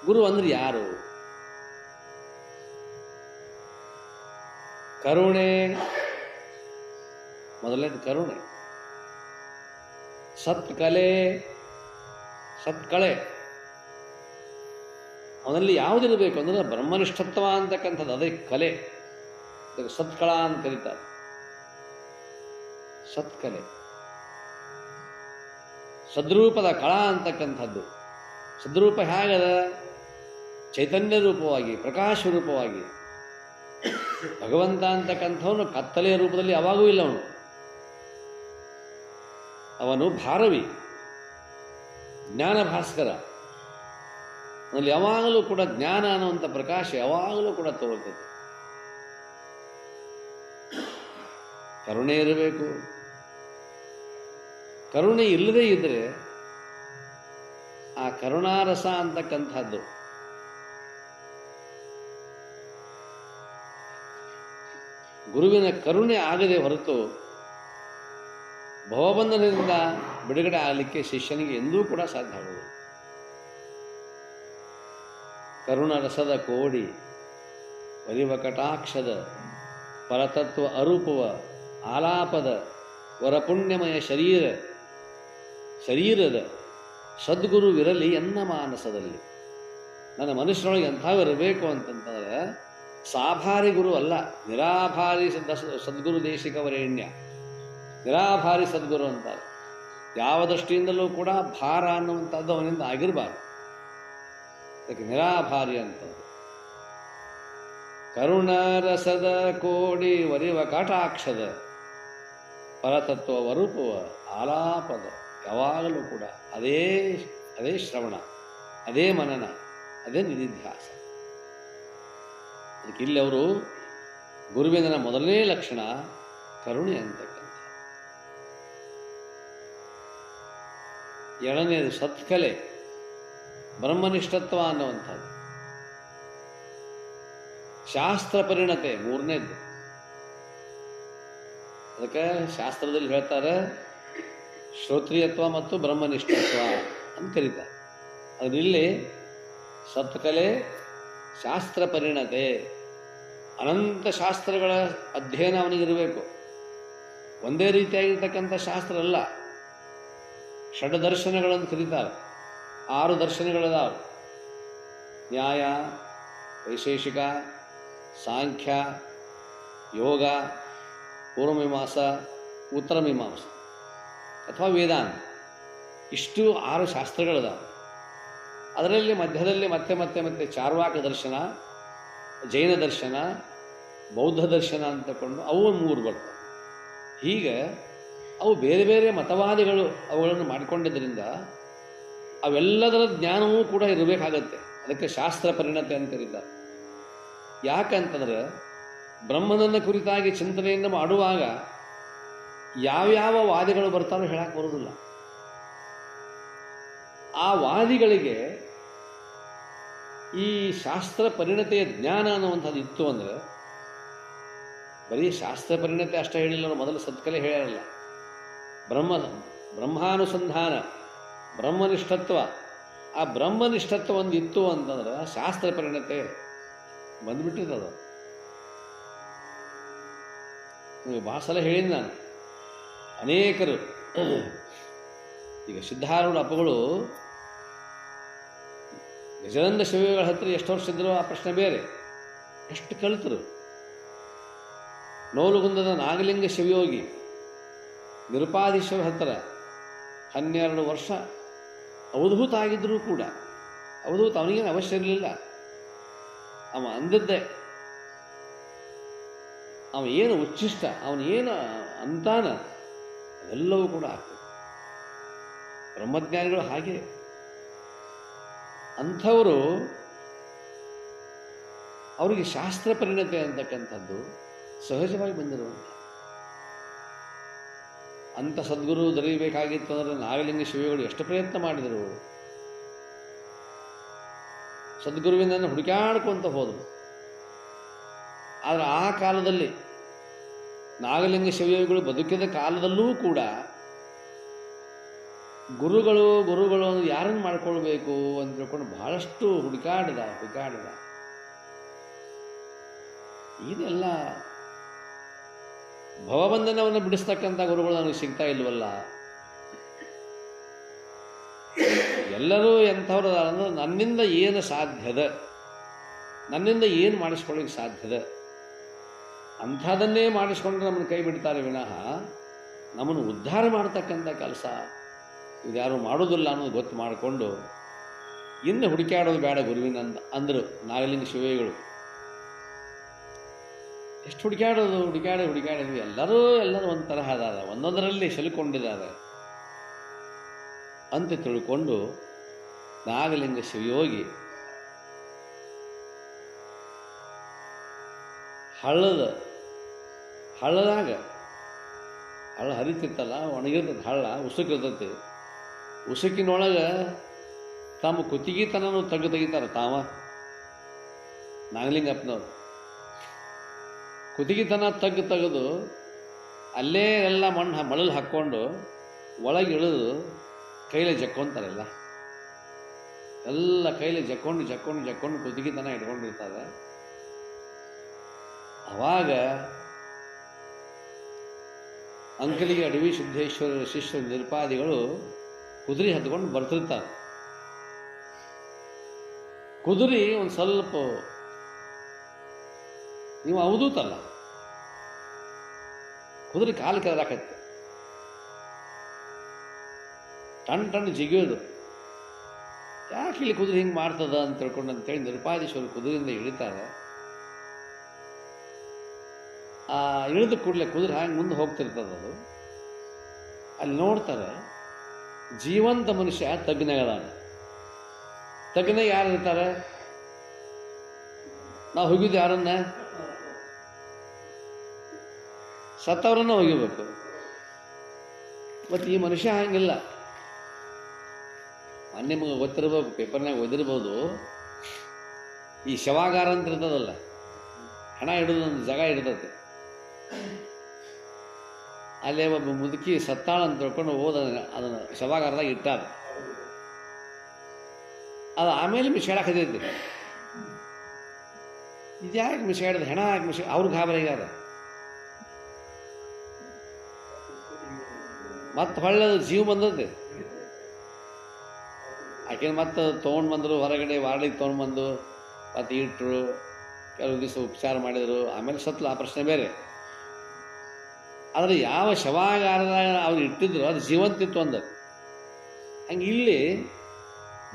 ಗುರು ಅಂದ್ರೆ ಯಾರು? ಕರುಣೆ, ಮೊದಲನೇದು ಕರುಣೆ. ಸತ್ಕಲೆ, ಸತ್ಕಳೆ, ಅವನಲ್ಲಿ ಯಾವುದಿರಬೇಕು ಅಂದರೆ ಬ್ರಹ್ಮನಿಷ್ಠತ್ವ ಅಂತಕ್ಕಂಥದ್ದು, ಅದೇ ಕಲೆ. ಅದಕ್ಕೆ ಸತ್ಕಳಾ ಅಂತ ಕರೀತಾರೆ. ಸತ್ಕಲೆ, ಸದ್ರೂಪದ ಕಳಾ ಅಂತಕ್ಕಂಥದ್ದು. ಸದ್ರೂಪ ಹೇಗದ? ಚೈತನ್ಯ ರೂಪವಾಗಿ, ಪ್ರಕಾಶ ರೂಪವಾಗಿ. ಭಗವಂತ ಅಂತಕ್ಕಂಥವನು ಕತ್ತಲೆಯ ರೂಪದಲ್ಲಿ ಯಾವಾಗೂ ಇಲ್ಲ. ಅವನು ಭಾರವಿ, ಜ್ಞಾನ ಭಾಸ್ಕರ. ಅವನಲ್ಲಿ ಯಾವಾಗಲೂ ಕೂಡ ಜ್ಞಾನ ಅನ್ನುವಂಥ ಪ್ರಕಾಶ ಯಾವಾಗಲೂ ಕೂಡ ತೋರ್ತದೆ. ಕರುಣೆ ಇರಬೇಕು. ಕರುಣೆ ಇಲ್ಲದೇ ಇದ್ದರೆ ಆ ಕರುಣಾರಸ ಅಂತಕ್ಕಂಥದ್ದು ಗುರುವಿನ ಕರುಣೆ ಆಗದೆ ಹೊರತು ಭವಬಂಧನದಿಂದ ಬಿಡುಗಡೆ ಆಗಲಿಕ್ಕೆ ಶಿಷ್ಯನಿಗೆ ಎಂದೂ ಕೂಡ ಸಾಧ್ಯ ಆಗುವುದು. ಕರುಣರಸದ ಕೋಡಿ ವರಿವ ಕಟಾಕ್ಷದ ಪರತತ್ವ ಅರೂಪವ ಆಲಾಪದ ವರಪುಣ್ಯಮಯ ಶರೀರದ ಸದ್ಗುರುವಿರಲಿ ಎನ್ನ ಮಾನಸದಲ್ಲಿ. ನನ್ನ ಮನುಷ್ಯರೊಳಗೆ ಎಂಥವಿರಬೇಕು ಅಂತಂತಂದ್ರೆ ಸಾಭಾರಿ ಗುರು ಅಲ್ಲ, ನಿರಾಭಾರಿ ಸದ್ಗುರು ದೇಶಿಕವರೇಣ್ಯ. ನಿರಾಭಾರಿ ಸದ್ಗುರು ಅಂತಾರೆ. ಯಾವ ದೃಷ್ಟಿಯಿಂದಲೂ ಕೂಡ ಭಾರ ಅನ್ನುವಂಥದ್ದು ಅವನಿಂದ ಆಗಿರಬಾರ್ದು. ಅದಕ್ಕೆ ನಿರಾಭಾರಿ ಅಂತದ್ದು. ಕರುಣರಸದ ಕೋಡಿ ವರಿವ ಕಟಾಕ್ಷದ ಪರತತ್ವ ವರೂಪವ ಆಲಾಪದ, ಯಾವಾಗಲೂ ಕೂಡ ಅದೇ ಶ್ರವಣ, ಅದೇ ಮನನ, ಅದೇ ನಿಧಿಧ್ಯಾಸ. ಅದಕ್ಕೆ ಇಲ್ಲಿ ಅವರು ಗುರುವಿನ ಮೊದಲನೇ ಲಕ್ಷಣ ಕರುಣೆ ಅಂತಕ್ಕಂಥ. ಎರಡನೇದು ಸತ್ಕಲೆ, ಬ್ರಹ್ಮನಿಷ್ಠತ್ವ ಅನ್ನುವಂಥದ್ದು. ಶಾಸ್ತ್ರ ಪರಿಣತೆ ಮೂರನೇದ್ದು. ಅದಕ್ಕೆ ಶಾಸ್ತ್ರದಲ್ಲಿ ಹೇಳ್ತಾರೆ ಶ್ರೋತ್ರಿಯತ್ವ ಮತ್ತು ಬ್ರಹ್ಮನಿಷ್ಠತ್ವ ಅಂತ ಕರೀತಾರೆ. ಅದರಲ್ಲಿ ಸತ್ಕಲೆ, ಶಾಸ್ತ್ರ ಪರಿಣತೆ, ಅನಂತ ಶಾಸ್ತ್ರಗಳ ಅಧ್ಯಯನ ಅವನಿಗಿರಬೇಕು. ಒಂದೇ ರೀತಿಯಾಗಿರ್ತಕ್ಕಂಥ ಶಾಸ್ತ್ರ ಅಲ್ಲ, ಷಡ್ದರ್ಶನಗಳನ್ನು ಕರೀತಾರೆ. 6 ದರ್ಶನಗಳದಾವ: ನ್ಯಾಯ, ವೈಶೇಷಿಕ, ಸಾಂಖ್ಯ, ಯೋಗ, ಪೂರ್ವಮೀಮಾಂಸ, ಉತ್ತರ ಮೀಮಾಂಸ ಅಥವಾ ವೇದಾಂತ. ಇಷ್ಟು 6 ಶಾಸ್ತ್ರಗಳದಾವೆ. ಅದರಲ್ಲಿ ಮಧ್ಯದಲ್ಲಿ ಮತ್ತೆ ಮತ್ತೆ ಮತ್ತೆ ಚಾರ್ವಾಕ ದರ್ಶನ, ಜೈನ ದರ್ಶನ, ಬೌದ್ಧ ದರ್ಶನ ಅಂತಕೊಂಡು ಅವು 3 ಬರ್ತವೆ. ಹೀಗೆ ಅವು ಬೇರೆ ಬೇರೆ ಮತವಾದಿಗಳು ಅವುಗಳನ್ನು ಮಾಡಿಕೊಂಡಿದ್ದರಿಂದ ಅವೆಲ್ಲದರ ಜ್ಞಾನವೂ ಕೂಡ ಇರಬೇಕಾಗತ್ತೆ. ಅದಕ್ಕೆ ಶಾಸ್ತ್ರ ಪರಿಣತೆ ಅಂತ ಕರೀತಾರೆ. ಯಾಕಂತಂದ್ರೆ ಬ್ರಹ್ಮನನ್ನ ಕುರಿತಾಗಿ ಚಿಂತನೆಯನ್ನು ಮಾಡುವಾಗ ಯಾವ್ಯಾವ ವಾದಿಗಳು ಬರ್ತಾರೋ ಹೇಳಕ್ಕೆ ಬರೋದಿಲ್ಲ. ಆ ವಾದಿಗಳಿಗೆ ಈ ಶಾಸ್ತ್ರ ಪರಿಣತೆಯ ಜ್ಞಾನ ಅನ್ನುವಂಥದ್ದು ಇತ್ತು ಅಂದರೆ, ಬರೀ ಶಾಸ್ತ್ರ ಪರಿಣತೆ ಅಷ್ಟೇ ಹೇಳಿಲ್ಲ, ಮೊದಲು ಸತ್ಕಲೆ ಹೇಳಲ್ಲ, ಬ್ರಹ್ಮಾನುಸಂಧಾನ, ಬ್ರಹ್ಮನಿಷ್ಠತ್ವ. ಆ ಬ್ರಹ್ಮನಿಷ್ಠತ್ವ ಒಂದು ಇತ್ತು ಅಂತಂದ್ರೆ ಶಾಸ್ತ್ರ ಪರಿಣತೆ ಬಂದ್ಬಿಟ್ಟಿರ್ತದ. ನಿಮಗೆ ಭಾಳ ಸಲ ಹೇಳಿದ ನಾನು, ಅನೇಕರು ಈಗ ಸಿದ್ಧಾರೂಢ ಅಪ್ಪಗಳು ಗಜಾನಂದ ಶಿವಯೋಗಿಗಳ ಹತ್ರ ಎಷ್ಟು ವರ್ಷ ಇದ್ರು ಆ ಪ್ರಶ್ನೆ ಬೇರೆ, ಎಷ್ಟು ಕಲಿತರು. ನೋಲುಗುಂದದ ನಾಗಲಿಂಗ ಶಿವಯೋಗಿ ನಿರುಪಾಧೀಶ್ವರ ಹತ್ರ 12 ವರ್ಷ ಅವಧೂತ ಆಗಿದ್ದರೂ ಕೂಡ, ಅವಧೂತ ಅವನಿಗೇನು ಅವಶ್ಯ ಇರಲಿಲ್ಲ, ಅವ ಅಂದದ್ದೇ, ಅವ ಏನು ಉಚ್ಚಿಷ್ಟ, ಅವನೇನು ಅಂತಾನ ಅದೆಲ್ಲವೂ ಕೂಡ ಆಗ್ತದೆ. ಬ್ರಹ್ಮಜ್ಞಾನಿಗಳು ಹಾಗೆ. ಅಂಥವರು ಅವರಿಗೆ ಶಾಸ್ತ್ರ ಪರಿಣತೆ ಅಂತಕ್ಕಂಥದ್ದು ಸಹಜವಾಗಿ ಬಂದಿರುವಂಥ. ಅಂಥ ಸದ್ಗುರು ದೊರೆಯಬೇಕಾಗಿತ್ತು ಅಂದರೆ ನಾಗಲಿಂಗ ಶಿವಯೋಗಿಗಳು ಎಷ್ಟು ಪ್ರಯತ್ನ ಮಾಡಿದರು. ಸದ್ಗುರುವಿನನ್ನು ಹುಡುಕಾಡ್ಕೊಂತ ಹೋದರು. ಆದರೆ ಆ ಕಾಲದಲ್ಲಿ ನಾಗಲಿಂಗ ಶಿವಯೋಗಿಗಳು ಬದುಕಿದ ಕಾಲದಲ್ಲೂ ಕೂಡ ಗುರುಗಳು ಯಾರನ್ನು ಮಾಡ್ಕೊಳ್ಬೇಕು ಅಂತ ತಿಳ್ಕೊಂಡು ಬಹಳಷ್ಟು ಹುಡುಕಾಡಿದ. ಇದೆಲ್ಲ ಭವಬಂಧನವನ್ನು ಬಿಡಿಸ್ತಕ್ಕಂಥ ಗುರುಗಳು ನನಗೆ ಸಿಗ್ತಾ ಇಲ್ವಲ್ಲ. ಎಲ್ಲರೂ ಎಂಥವ್ರು ಅಂದ್ರೆ ನನ್ನಿಂದ ಏನು ಸಾಧ್ಯದ, ನನ್ನಿಂದ ಏನು ಮಾಡಿಸ್ಕೊಳ್ಳಿಕ್ಕೆ ಸಾಧ್ಯದ ಅಂಥದನ್ನೇ ಮಾಡಿಸ್ಕೊಂಡ್ರೆ ನಮ್ಮನ್ನು ಕೈ ಬಿಡ್ತಾರೆ ವಿನಃ ನಮ್ಮನ್ನು ಉದ್ಧಾರ ಮಾಡ್ತಕ್ಕಂಥ ಕೆಲಸ ಇದ್ಯಾರು ಮಾಡೋದಿಲ್ಲ ಅನ್ನೋದು ಗೊತ್ತು ಮಾಡಿಕೊಂಡು ಇನ್ನು ಹುಡುಕಾಡೋದು ಬೇಡ ಗುರುವಿನ ಅಂದರು ನಾಗಲಿಂಗ ಶಿವಯೋಗಿಗಳು. ಎಷ್ಟು ಹುಡುಕಾಡಿದ್ವಿ. ಎಲ್ಲರೂ ಒಂದು ತರಹ ಅದಾರ, ಒಂದೊಂದರಲ್ಲಿ ಸಿಲುಕೊಂಡಿದ್ದಾರೆ ಅಂತ ತಿಳ್ಕೊಂಡು ನಾಗಲಿಂಗ ಶಿವಯೋಗಿ ಹಳ್ಳದಾಗ ಹಳ್ಳ ಹರಿತಿತ್ತಲ್ಲ, ಒಣಗಿರ್ತದೆ ಹಳ್ಳ, ಉಸುಕಿರ್ತೈತಿ. ಉಸುಕಿನೊಳಗೆ ತಮ್ಮ ಕುತ್ತಿಗೆತನೂ ತೆಗಿತಾರೆ ತಾವ ನಾಗಲಿಂಗಪ್ಪನವ್ರು. ಕುತ್ತಿಗೆತನ ತೆಗೆದು ಅಲ್ಲೇ ಎಲ್ಲ ಮಳಲು ಹಾಕ್ಕೊಂಡು ಒಳಗೆ ಇಳಿದು ಕೈಲೇ ಜಕ್ಕೊಂತಾರೆಲ್ಲ, ಎಲ್ಲ ಕೈಲೇ ಜಕ್ಕೊಂಡು ಕುತ್ತಿಗೆತನ ಇಟ್ಕೊಂಡಿರ್ತಾರೆ. ಅವಾಗ ಅಂಕಲಿಗೆ ಅಡವಿ ಸಿದ್ದೇಶ್ವರ ಶಿಷ್ಯ ನಿರುಪಾದಿಗಳು ಕುದುರೆ ಹತ್ಕೊಂಡು ಬರ್ತಿರ್ತಾರೆ. ಕುದುರೆ ಒಂದು ಸ್ವಲ್ಪ ನೀವು ಅವಧೂತಲ್ಲ, ಕುದುರೆ ಕಾಲು ಕೆದರಾಕತ್ತೆ, ಟಣ್ ಜಿಗಿಯೋದು. ಯಾಕೆ ಇಲ್ಲಿ ಕುದುರೆ ಹಿಂಗೆ ಮಾಡ್ತದ ಅಂತ ತಿಳ್ಕೊಂಡು ಅಂತೇಳಿ ನಿರುಪಾದೀಶ್ವರು ಕುದುರೆಯಿಂದ ಇಳಿತಾರೆ. ಇಳಿದ ಕೂಡಲೇ ಕುದುರೆ ಹ್ಯಾಂಗೆ ಮುಂದೆ ಹೋಗ್ತಿರ್ತದೆ. ಅದು ಅಲ್ಲಿ ನೋಡ್ತಾರೆ ಜೀವಂತ ಮನುಷ್ಯ ತಗ್ನೆಗಳಾದ. ತಗ್ನೆ ಯಾರು ಇರ್ತಾರೆ? ನಾವು ಹೋಗಿದ್ದು ಯಾರನ್ನ? ಸತ್ತವರನ್ನ ಹೋಗಿಬೇಕು. ಮತ್ತು ಈ ಮನುಷ್ಯ ಹಂಗಿಲ್ಲ. ನಿಮಗೆ ಗೊತ್ತಿರ್ಬೇಕು, ಪೇಪರ್ನಾಗ ಓದಿರ್ಬೋದು, ಈ ಶವಾಗಾರ ಅಂತ ಇರ್ತದಲ್ಲ, ಹಣ ಹಿಡಿದು ಒಂದು ಜಾಗ ಇರ್ತದೆ, ಅಲ್ಲೇ ಒಬ್ಬ ಮುದುಕಿ ಸತ್ತಾಳ ಅಂತ ತಿಳ್ಕೊಂಡು ಅದನ್ನು ಶವಾಗಾರದಾಗ ಇಟ್ಟಾರ. ಅದು ಆಮೇಲೆ ಮಿಷಾಡಕತೈತಿ. ಇದ್ಯಾಕೆ ಮಿಷಾಡಿದ? ಹೆಣ ಯಾಕೆ ಅವ್ರು ಗಾಬರಿಗಾರ. ಮತ್ತೆ ಹೊಳ್ಳದು ಜೀವ ಬಂದದ್ದು. ಆಕೆ ಮತ್ತೆ ತೊಗೊಂಡು ಬಂದರು, ಹೊರಗಡೆ ವಾರ್ಡಿಗೆ ತೊಗೊಂಡು ಬಂದು ಮತ್ತೆ ಇಟ್ಟರು, ಕೆಲವು ದಿವಸ ಉಪಚಾರ ಮಾಡಿದರು, ಆಮೇಲೆ ಸತ್ಲು. ಆ ಪ್ರಶ್ನೆ ಬೇರೆ. ಆದರೆ ಯಾವ ಶವಾಗಾರದಾಗ ಅವ್ರು ಇಟ್ಟಿದ್ರು ಅದು ಜೀವಂತಿತ್ತು ಅಂದ. ಹಂಗೆ ಇಲ್ಲಿ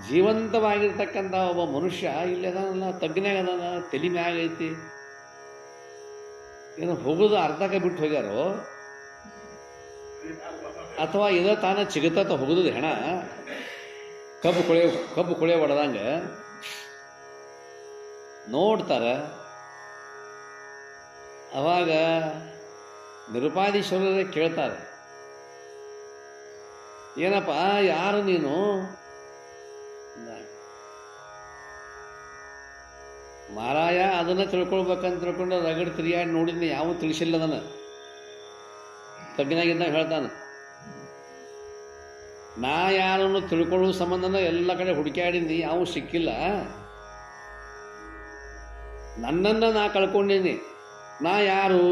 ಜೀವಂತವಾಗಿರ್ತಕ್ಕಂಥ ಒಬ್ಬ ಮನುಷ್ಯ ಇಲ್ಲಿ ಅದಾನಲ್ಲ, ತಗ್ಗಿನಾಗ ಅದಾನ, ತಲೆ ಮ್ಯಾಗ ಐತಿ. ಏನು ಹೋಗೋದು ಅರ್ಧಕ್ಕೆ ಬಿಟ್ಟು ಹೋಗ್ಯಾರೋ, ಅಥವಾ ಇದ ತಾನ ಚಿಗತ್ತ ಹೋಗುದು ಹೆಣ ಕಬ್ಬು ಕೊಳೆ ಹೊಡೆದಂಗೆ ನೋಡ್ತಾರೆ. ಅವಾಗ ನಿರುಪಾದೀಶ್ವರರೇ ಕೇಳ್ತಾರೆ, ಏನಪ್ಪ ಯಾರು ನೀನು? ಮಾರಾಯ ಅದನ್ನ ತಿಳ್ಕೊಳ್ಬೇಕಂತ ತಿಳ್ಕೊಂಡು ರಗಡ್ ತಿರುಗಾಡಿ ನೋಡಿದ್ನಿ, ಯಾವ ತಿಳಿಸಿಲ್ಲ ಅದನ್ನ. ತಗ್ಗಿನಾಗಿದ್ದಾಗ ಹೇಳ್ತಾನೆ, ನಾ ಯಾರನ್ನು ತಿಳ್ಕೊಳ್ಳೋ ಸಂಬಂಧನ ಎಲ್ಲ ಕಡೆ ಹುಡುಕಾಡಿದ್ನಿ, ಯಾವ ಸಿಕ್ಕಿಲ್ಲ. ನನ್ನನ್ನು ನಾ ಕಳ್ಕೊಂಡೀನಿ. ನಾ ಯಾರು?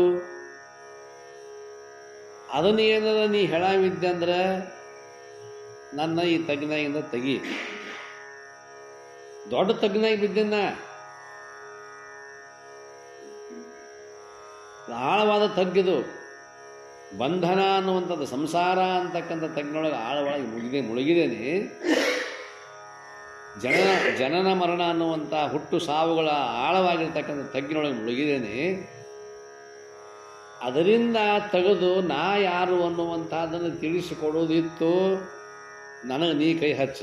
ಅದನ್ನ ಏನಾರ ನೀ ಹೇಳಾವಿದ್ದೆ ಅಂದ್ರೆ ನನ್ನ ಈ ತಗ್ಗಿನಾಗಿಂದ ತೆಗಿ. ದೊಡ್ಡ ತಗ್ಗಿನಾಗಿ ಬಿದ್ದೆನ್ನ, ಆಳವಾದ ತಗ್ಗಿದು. ಬಂಧನ ಅನ್ನುವಂಥದ್ದು, ಸಂಸಾರ ಅಂತಕ್ಕಂಥ ತಗ್ಗಿನೊಳಗೆ ಆಳವಾಗಿ ಮುಳುಗಿದ್ದೇನೆ. ಜನನ ಮರಣ ಅನ್ನುವಂಥ ಹುಟ್ಟು ಸಾವುಗಳ ಆಳವಾಗಿರ್ತಕ್ಕಂಥ ತಗ್ಗಿನೊಳಗೆ ಮುಳುಗಿದ್ದೇನೆ. ಅದರಿಂದ ತೆಗೆದು ನಾ ಯಾರು ಅನ್ನುವಂಥದ್ದನ್ನು ತಿಳಿಸಿಕೊಡೋದಿತ್ತು, ನನಗೆ ನೀ ಕೈ ಹಚ್ಚ.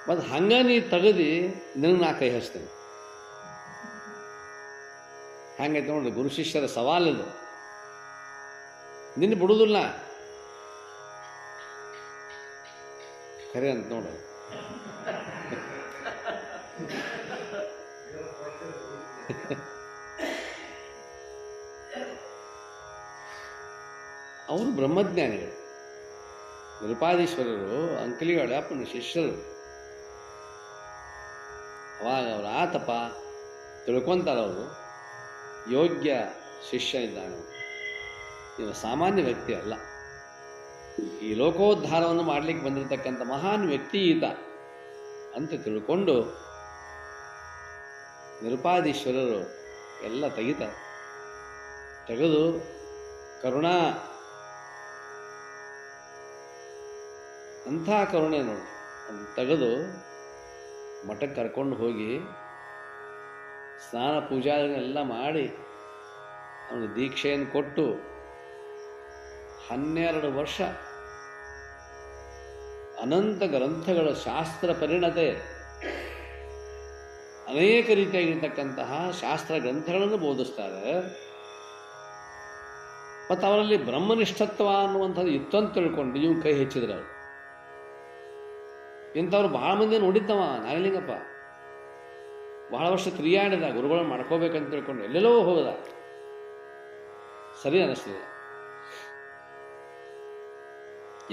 ಮತ್ತು ಹಂಗ ನೀ ತೆಗೆದು ನಿನಗೆ ನಾ ಕೈ ಹಚ್ತೇನೆ. ಹಂಗೈತೆ ನೋಡ್ರಿ ಗುರು ಶಿಷ್ಯರ ಸವಾಲಿದು. ನಿನ್ನ ಬಿಡುದಿಲ್ಲ ಖರೆ ಅಂತ ನೋಡ. ಅವರು ಬ್ರಹ್ಮಜ್ಞಾನಿಗಳು, ನಿರುಪಾದೀಶ್ವರರು, ಅಂಕಲಿಗಳ ಅಪ್ಪನ ಶಿಷ್ಯರು. ಅವಾಗ ಅವ್ರು ಆತಪ್ಪ ತಿಳ್ಕೊಂತಾರ, ಅವರು ಯೋಗ್ಯ ಶಿಷ್ಯ ಇದ್ದಾನೆ, ಇವ ಸಾಮಾನ್ಯ ವ್ಯಕ್ತಿ ಅಲ್ಲ, ಈ ಲೋಕೋದ್ಧಾರವನ್ನು ಮಾಡಲಿಕ್ಕೆ ಬಂದಿರತಕ್ಕಂಥ ಮಹಾನ್ ವ್ಯಕ್ತಿ ಈತ ಅಂತ ತಿಳ್ಕೊಂಡು ನಿರುಪಾದೀಶ್ವರರು ಎಲ್ಲ ತೆಗೆದು ಕರುಣಾ, ಅಂಥ ಕರುಣೆ ನೋಡಿ, ಅದನ್ನು ತೆಗೆದು ಮಠಕ್ಕೆ ಕರ್ಕೊಂಡು ಹೋಗಿ ಸ್ನಾನ ಪೂಜಾದಿನೆಲ್ಲ ಮಾಡಿ ಅವನು ದೀಕ್ಷೆಯನ್ನು ಕೊಟ್ಟು 12 ವರ್ಷ ಅನಂತ ಗ್ರಂಥಗಳ ಶಾಸ್ತ್ರ ಪರಿಣತೆ, ಅನೇಕ ರೀತಿಯಾಗಿರ್ತಕ್ಕಂತಹ ಶಾಸ್ತ್ರ ಗ್ರಂಥಗಳನ್ನು ಬೋಧಿಸ್ತಾರೆ. ಮತ್ತು ಅವರಲ್ಲಿ ಬ್ರಹ್ಮನಿಷ್ಠತ್ವ ಅನ್ನುವಂಥದ್ದು ಇತ್ತಂತ ತಿಳ್ಕೊಂಡು ನೀವು ಕೈ ಹೆಚ್ಚಿದ್ರು. ಅವರು ಇಂಥವ್ರು ಬಹಳ ಮಂದಿ ನೋಡಿದ್ದವ ನಾಗಲಿಂಗಪ್ಪ. ಬಹಳ ವರ್ಷ ತಿರುಗಾಡಿದ, ಗುರುಗಳನ್ನು ಮಾಡ್ಕೋಬೇಕಂತ ತಿಳ್ಕೊಂಡು ಎಲ್ಲೆಲ್ಲೋ ಹೋದ, ಸರಿ ಅನ್ನಿಸ್ಲಿಲ್ಲ.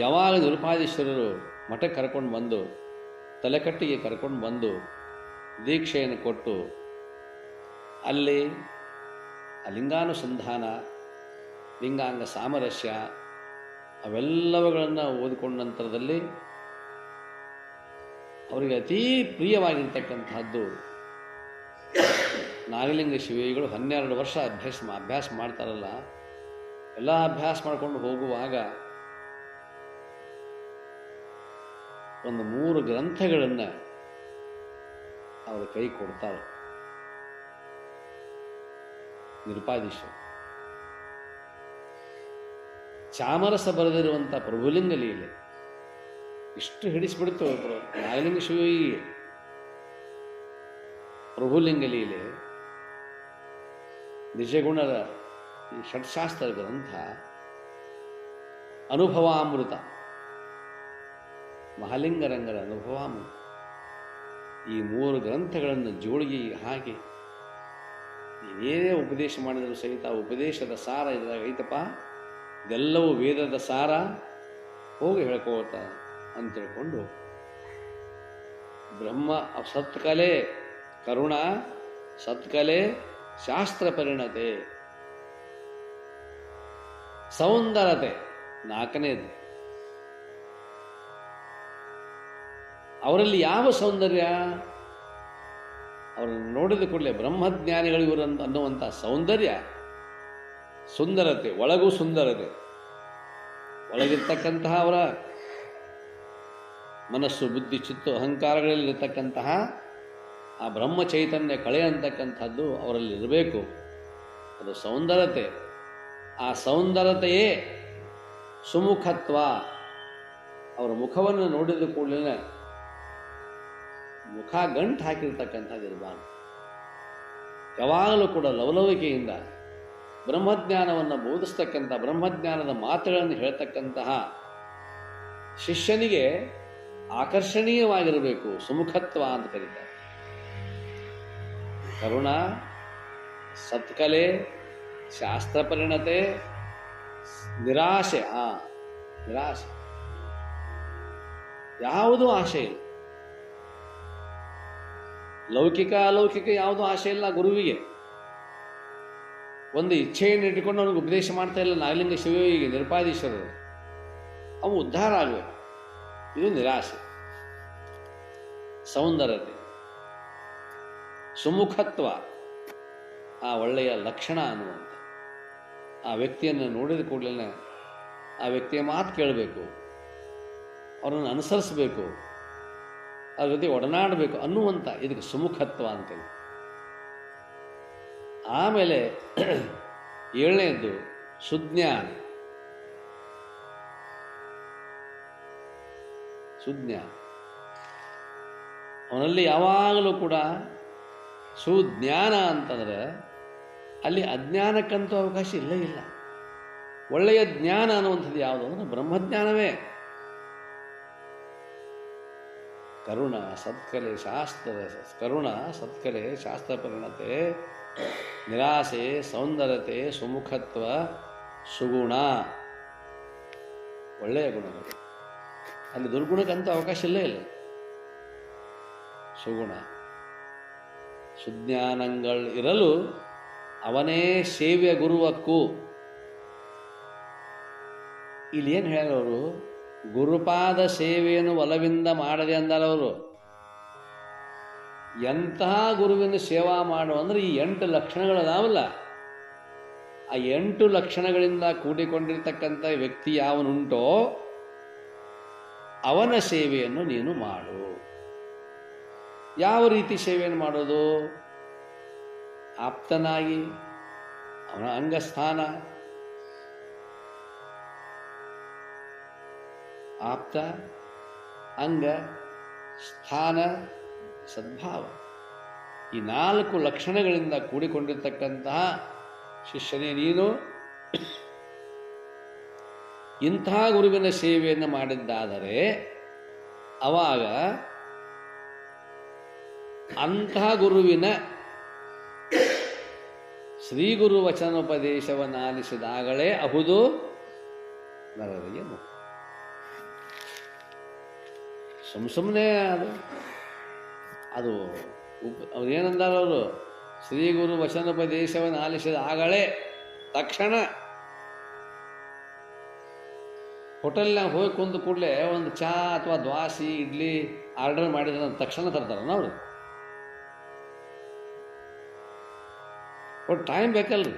ಯಾವಾಗ ನಿರುಪಾದೀಶ್ವರರು ಮಠಕ್ಕೆ ಕರ್ಕೊಂಡು ಬಂದು, ತಲೆಕಟ್ಟಿಗೆ ಕರ್ಕೊಂಡು ಬಂದು ದೀಕ್ಷೆಯನ್ನು ಕೊಟ್ಟು, ಅಲ್ಲಿ ಲಿಂಗಾನುಸಂಧಾನ, ಲಿಂಗಾಂಗ ಸಾಮರಸ್ಯ ಅವೆಲ್ಲವುಗಳನ್ನು ಓದಿಕೊಂಡ ನಂತರದಲ್ಲಿ ಅವರಿಗೆ ಅತೀ ಪ್ರಿಯವಾಗಿರ್ತಕ್ಕಂಥದ್ದು ನಾಗಲಿಂಗ ಶಿವಯೋಗಿಗಳು 12 ವರ್ಷ ಅಭ್ಯಾಸ ಮಾಡ್ತಾರಲ್ಲ, ಎಲ್ಲ ಅಭ್ಯಾಸ ಮಾಡ್ಕೊಂಡು ಹೋಗುವಾಗ ಒಂದು 3 ಗ್ರಂಥಗಳನ್ನು ಅವರ ಕೈ ಕೊಡ್ತಾರೆ ನಿರುಪಾದೀಶ್ವರ. ಚಾಮರಸ ಬರೆದಿರುವಂಥ ಪ್ರಭುಲಿಂಗ ಲೀಲೆ ಇಷ್ಟು ಹಿಡಿಸ್ಬಿಡ್ತು ನಾಗಲಿಂಗ ಶಿವಯೋಗಿಗೆ. ಪ್ರಭುಲಿಂಗ ಲೀಲೆ, ನಿಜಗುಣದ ಈ ಷಟ್ಶಾಸ್ತ್ರ ಗ್ರಂಥ, ಅನುಭವಾಮೃತ, ಮಹಾಲಿಂಗರಂಗರ ಅನುಭವಾಮೃತ, ಈ 3 ಗ್ರಂಥಗಳನ್ನು ಜೋಡಿಗೆ ಹಾಕಿ ನೀನೇನೇ ಉಪದೇಶ ಮಾಡಿದರೂ ಸಹಿತ ಉಪದೇಶದ ಸಾರ ಇದ್ರಾಗ ಐತಪ್ಪ, ಇದೆಲ್ಲವೂ ವೇದದ ಸಾರ, ಹೋಗಿ ಹೇಳ್ಕೋತ ಅಂತ ತಿಳ್ಕೊಂಡು ಬ್ರಹ್ಮ ಸತ್ಕಲೆ ಕರುಣ, ಸತ್ಕಲೆ ಶಾಸ್ತ್ರ ಪರಿಣತೆ, ಸೌಂದರತೆ 4ನೇದು. ಅವರಲ್ಲಿ ಯಾವ ಸೌಂದರ್ಯ? ಅವರನ್ನು ನೋಡಿದ ಕೂಡಲೇ ಬ್ರಹ್ಮಜ್ಞಾನಿಗಳು ಇವರು ಅನ್ನುವಂಥ ಸೌಂದರ್ಯ, ಸುಂದರತೆ, ಒಳಗೂ ಸುಂದರತೆ, ಒಳಗಿರ್ತಕ್ಕಂತಹ ಅವರ ಮನಸ್ಸು, ಬುದ್ಧಿ, ಚಿತ್ತು, ಅಹಂಕಾರಗಳಲ್ಲಿರತಕ್ಕಂತಹ ಆ ಬ್ರಹ್ಮ ಚೈತನ್ಯ ಕಳೆ ಅಂತಕ್ಕಂಥದ್ದು ಅವರಲ್ಲಿ ಇರಬೇಕು. ಅದು ಸೌಂದರತೆ. ಆ ಸೌಂದರತೆಯೇ ಸುಮುಖತ್ವ. ಅವರ ಮುಖವನ್ನು ನೋಡಿದ ಕೂಡಲೇ ಮುಖ ಗಂಟು ಹಾಕಿರ್ತಕ್ಕಂಥದ್ದು ಇರಬಾರ್ದು. ಯಾವಾಗಲೂ ಕೂಡ ಲವಲವಿಕೆಯಿಂದ ಬ್ರಹ್ಮಜ್ಞಾನವನ್ನು ಬೋಧಿಸ್ತಕ್ಕಂಥ, ಬ್ರಹ್ಮಜ್ಞಾನದ ಮಾತುಗಳನ್ನು ಹೇಳ್ತಕ್ಕಂತಹ ಶಿಷ್ಯನಿಗೆ ಆಕರ್ಷಣೀಯವಾಗಿರಬೇಕು. ಸುಮುಖತ್ವ ಅಂತ ಕರೀತಾರೆ. ಕರುಣ, ಸತ್ಕಲೆ, ಶಾಸ್ತ್ರ ಪರಿಣತೆ, ನಿರಾಶೆ. ನಿರಾಶೆ, ಯಾವುದೂ ಆಶೆ ಇಲ್ಲ. ಲೌಕಿಕ ಅಲೌಕಿಕ ಯಾವುದೂ ಆಶೆ ಇಲ್ಲ ಗುರುವಿಗೆ. ಒಂದು ಇಚ್ಛೆಯನ್ನು ಇಟ್ಟುಕೊಂಡು ಅವನಿಗೆ ಉಪದೇಶ ಮಾಡ್ತಾ ಇಲ್ಲ ನಾಗಲಿಂಗ ಶಿವಯೋಗಿಗೆ, ನಿರುಪಾದೀಶ್ವರರು. ಅವು ಉದ್ಧಾರ ಆಗಬೇಕು. ಇದು ನಿರಾಶೆ. ಸೌಂದರ್ಯತೆ, ಸುಮುಖತ್ವ ಆ ಒಳ್ಳೆಯ ಲಕ್ಷಣ ಅನ್ನುವಂಥ. ಆ ವ್ಯಕ್ತಿಯನ್ನು ನೋಡಿದ ಕೂಡಲೇ ಆ ವ್ಯಕ್ತಿಯ ಮಾತು ಕೇಳಬೇಕು, ಅವರನ್ನು ಅನುಸರಿಸಬೇಕು, ಅವ್ರ ಜೊತೆ ಒಡನಾಡಬೇಕು ಅನ್ನುವಂಥ ಇದಕ್ಕೆ ಸುಮುಖತ್ವ ಅಂತೇಳಿ. ಆಮೇಲೆ 7ನೇದ್ದು ಸುಜ್ಞಾನ. ಸುಜ್ಞಾನ ಅವನಲ್ಲಿ ಯಾವಾಗಲೂ ಕೂಡ ಸುಜ್ಞಾನ ಅಂತಂದ್ರೆ ಅಲ್ಲಿ ಅಜ್ಞಾನಕ್ಕಂತೂ ಅವಕಾಶ ಇಲ್ಲ ಇಲ್ಲ. ಒಳ್ಳೆಯ ಜ್ಞಾನ ಅನ್ನುವಂಥದ್ದು ಯಾವುದು ಅಂದರೆ ಬ್ರಹ್ಮಜ್ಞಾನವೇ. ಕರುಣ, ಸತ್ಕಲೆ, ಶಾಸ್ತ್ರ ಪರಿಣತೆ, ನಿರಾಸೆ, ಸೌಂದರ್ಯತೆ, ಸುಮುಖತ್ವ, ಸುಗುಣ, ಒಳ್ಳೆಯ ಗುಣಗಳು. ಅಲ್ಲಿ ದುರ್ಗುಣಕ್ಕಂತೂ ಅವಕಾಶ ಇಲ್ಲೇ ಇಲ್ಲ. ಸುಗುಣ, ಸುಜ್ಞಾನಗಳು ಇರಲು ಅವನೇ ಸೇವ್ಯ ಗುರುವಕ್ಕೂ. ಇಲ್ಲಿ ಏನು ಹೇಳೋರು? ಗುರುಪಾದ ಸೇವೆಯನ್ನು ಒಲವಿಂದ ಮಾಡದೆ ಅಂದರವರು. ಎಂತಹ ಗುರುವಿನ ಸೇವಾ ಮಾಡು ಅಂದರೆ ಈ 8 ಲಕ್ಷಣಗಳದಾವಲ್ಲ, ಆ 8 ಲಕ್ಷಣಗಳಿಂದ ಕೂಡಿಕೊಂಡಿರ್ತಕ್ಕಂಥ ವ್ಯಕ್ತಿ ಯಾವನುಂಟೋ ಅವನ ಸೇವೆಯನ್ನು ನೀನು ಮಾಡು. ಯಾವ ರೀತಿ ಸೇವೆಯನ್ನು ಮಾಡೋದು? ಆಪ್ತನಾಗಿ, ಅವನ ಅಂಗಸ್ಥಾನ, ಆಪ್ತ, ಅಂಗ, ಸ್ಥಾನ, ಸದ್ಭಾವ, ಈ 4 ಲಕ್ಷಣಗಳಿಂದ ಕೂಡಿಕೊಂಡಿರ್ತಕ್ಕಂತಹ ಶಿಷ್ಯನೇ ನೀನು. ಇಂತಹ ಗುರುವಿನ ಸೇವೆಯನ್ನು ಮಾಡಿದ್ದಾದರೆ ಅವಾಗ ಅಂತಹ ಗುರುವಿನ ಶ್ರೀ ಗುರು ವಚನೋಪದೇಶವನ್ನು ಆಲಿಸಿದಾಗಲೇ ಅಹುದು ನರರಿಗೆ ಮುಕ್ತಿ. ಸುಮ್ಮನೆ ಅದು ಅವ್ರು ಏನಂದಾರ ಅವರು? ಶ್ರೀ ಗುರು ವಚನೋಪದೇಶವನ್ನು ಆಲಿಸಿದ ಆಗಲೇ ತಕ್ಷಣ ಹೋಟೆಲ್ನಾಗ ಹೋಗಿ ಕುಂದು ಕೂಡಲೇ ಒಂದು ಚಹಾ ಅಥವಾ ದ್ವಾಸಿ ಇಡ್ಲಿ ಆರ್ಡರ್ ಮಾಡಿದ್ರೆ ತಕ್ಷಣ ತರ್ತಾರನ ಅವರು? ಒಟ್ಟು ಟೈಮ್ ಬೇಕಲ್ರಿ.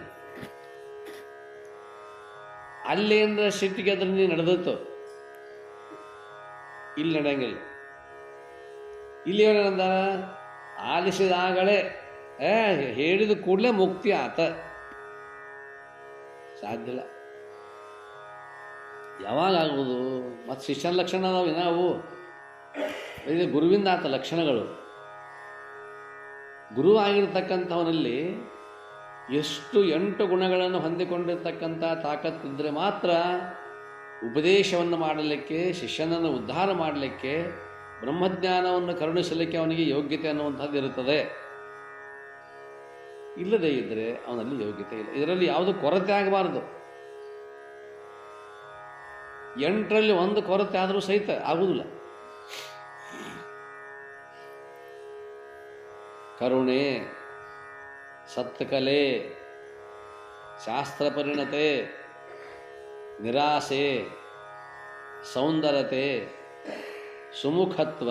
ಅಲ್ಲೇಂದ್ರ ಸಿಟ್ಟಿಗೆ ಅದ್ರ ನೀ ನಡೆದಿತ್ತು, ಇಲ್ಲಿ ನಡೆಯಂಗಿಲ್ಲ. ಇಲ್ಲಿ ಏನಂದ? ಆಲಿಸಿದಾಗಲೇ ಹೇಳಿದ ಕೂಡಲೇ ಮುಕ್ತಿ ಆತ. ಸಾಧ್ಯ ಇಲ್ಲ. ಯಾವಾಗ ಆಗುವುದು? ಮತ್ತು ಶಿಷ್ಯನ ಲಕ್ಷಣ ಅದಾವ ನಾವು. ಇದು ಗುರುವಿಂದ ಆತ ಲಕ್ಷಣಗಳು. ಗುರುವಾಗಿರ್ತಕ್ಕಂಥವನಲ್ಲಿ ಎಷ್ಟು 8 ಗುಣಗಳನ್ನು ಹೊಂದಿಕೊಂಡಿರ್ತಕ್ಕಂಥ ತಾಕತ್ತಿದ್ದರೆ ಮಾತ್ರ ಉಪದೇಶವನ್ನು ಮಾಡಲಿಕ್ಕೆ, ಶಿಷ್ಯನನ್ನು ಉದ್ಧಾರ ಮಾಡಲಿಕ್ಕೆ, ಬ್ರಹ್ಮಜ್ಞಾನವನ್ನು ಕರುಣಿಸಲಿಕ್ಕೆ ಅವನಿಗೆ ಯೋಗ್ಯತೆ ಅನ್ನುವಂಥದ್ದು ಇರುತ್ತದೆ. ಇಲ್ಲದೇ ಇದ್ದರೆ ಅವನಲ್ಲಿ ಯೋಗ್ಯತೆ ಇಲ್ಲ. ಇದರಲ್ಲಿ ಯಾವುದು ಕೊರತೆ ಆಗಬಾರದು. 8ರಲ್ಲಿ 1 ಕೊರತೆ ಆದರೂ ಸಹಿತ ಆಗುವುದಿಲ್ಲ. ಕರುಣೆ, ಸತ್ಕಲೆ, ಶಾಸ್ತ್ರ ಪರಿಣತೆ, ನಿರಾಸೆ, ಸೌಂದರ್ಯತೆ, ಸುಮುಖತ್ವ,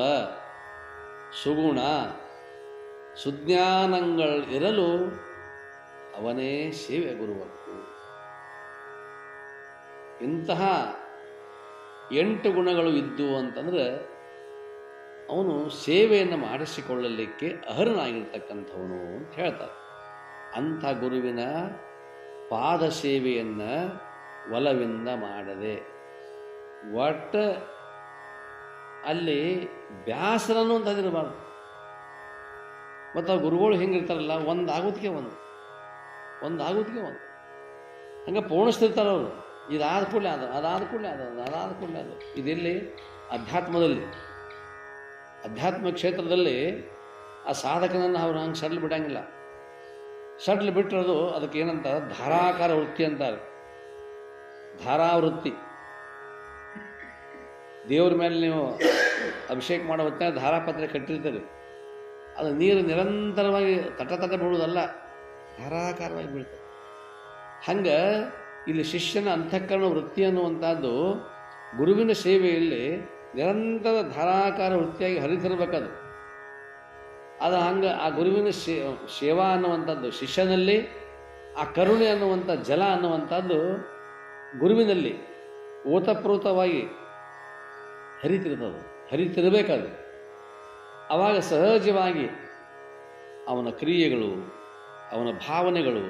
ಸುಗುಣ, ಸುಜ್ಞಾನಗಳು ಇರಲು ಅವನೇ ಸೇವೆ ಗುರುವಕ್ಕು. ಇಂತಹ 8 ಗುಣಗಳು ಇದ್ದು ಅಂತಂದರೆ ಅವನು ಸೇವೆಯನ್ನು ಮಾಡಿಸಿಕೊಳ್ಳಲಿಕ್ಕೆ ಅರ್ಹನಾಗಿರ್ತಕ್ಕಂಥವನು ಅಂತ ಹೇಳ್ತಾರೆ. ಅಂಥ ಗುರುವಿನ ಪಾದ ಸೇವೆಯನ್ನು ಒಲವಿಂದ ಮಾಡದೆ, ಒಟ್ಟು ಅಲ್ಲಿ ಬ್ಯಾಸರ ಅನ್ನುವಂಥದ್ದಿರಬಾರ್ದು. ಮತ್ತು ಆ ಗುರುಗಳು ಹೆಂಗಿರ್ತಾರಲ್ಲ, ಒಂದು ಆಗೋದಕ್ಕೆ ಹಂಗೆ ಪೂರ್ಣಿಸ್ತಿರ್ತಾರೆ ಅವರು. ಇದಾದ ಕೂಡಲೇ ಅದಾದ ಕೂಡಲೇ ಇದೆಲ್ಲಿ ಅಧ್ಯಾತ್ಮದಲ್ಲಿ, ಅಧ್ಯಾತ್ಮ ಕ್ಷೇತ್ರದಲ್ಲಿ ಆ ಸಾಧಕನನ್ನು ಅವ್ರು ಹಂಗೆ ಸಡ್ಲು ಬಿಡಂಗಿಲ್ಲ. ಸಡ್ಲು ಬಿಟ್ಟಿರೋದು ಅದಕ್ಕೆ ಏನಂತ ಧಾರಾಕಾರ ವೃತ್ತಿ ಅಂತಾರೆ. ಧಾರಾವೃತ್ತಿ, ದೇವ್ರ ಮೇಲೆ ನೀವು ಅಭಿಷೇಕ ಮಾಡೋ ಹೊತ್ತಿನಾಗ ಧಾರಾಪತ್ರೆ ಕಟ್ಟಿರ್ತೀರಿ. ಅದು ನೀರು ನಿರಂತರವಾಗಿ ತಟ ಬೀಳುವುದಲ್ಲ, ಧಾರಾಕಾರವಾಗಿ ಬೀಳ್ತದೆ. ಹಂಗೆ ಇಲ್ಲಿ ಶಿಷ್ಯನ ಅಂತಃಕರಣ ವೃತ್ತಿ ಅನ್ನುವಂಥದ್ದು ಗುರುವಿನ ಸೇವೆಯಲ್ಲಿ ನಿರಂತರ ಧಾರಾಕಾರ ವೃತ್ತಿಯಾಗಿ ಹರಿತಿರ್ಬೇಕದು. ಅದು ಹಂಗೆ ಆ ಗುರುವಿನ ಸೇವಾ ಅನ್ನುವಂಥದ್ದು ಶಿಷ್ಯನಲ್ಲಿ, ಆ ಕರುಣೆ ಅನ್ನುವಂಥ ಜಲ ಅನ್ನುವಂಥದ್ದು ಗುರುವಿನಲ್ಲಿ ಓತಪ್ರೋತವಾಗಿ ಹರಿತಿರಬೇಕದು. ಆವಾಗ ಸಹಜವಾಗಿ ಅವನ ಕ್ರಿಯೆಗಳು, ಅವನ ಭಾವನೆಗಳು,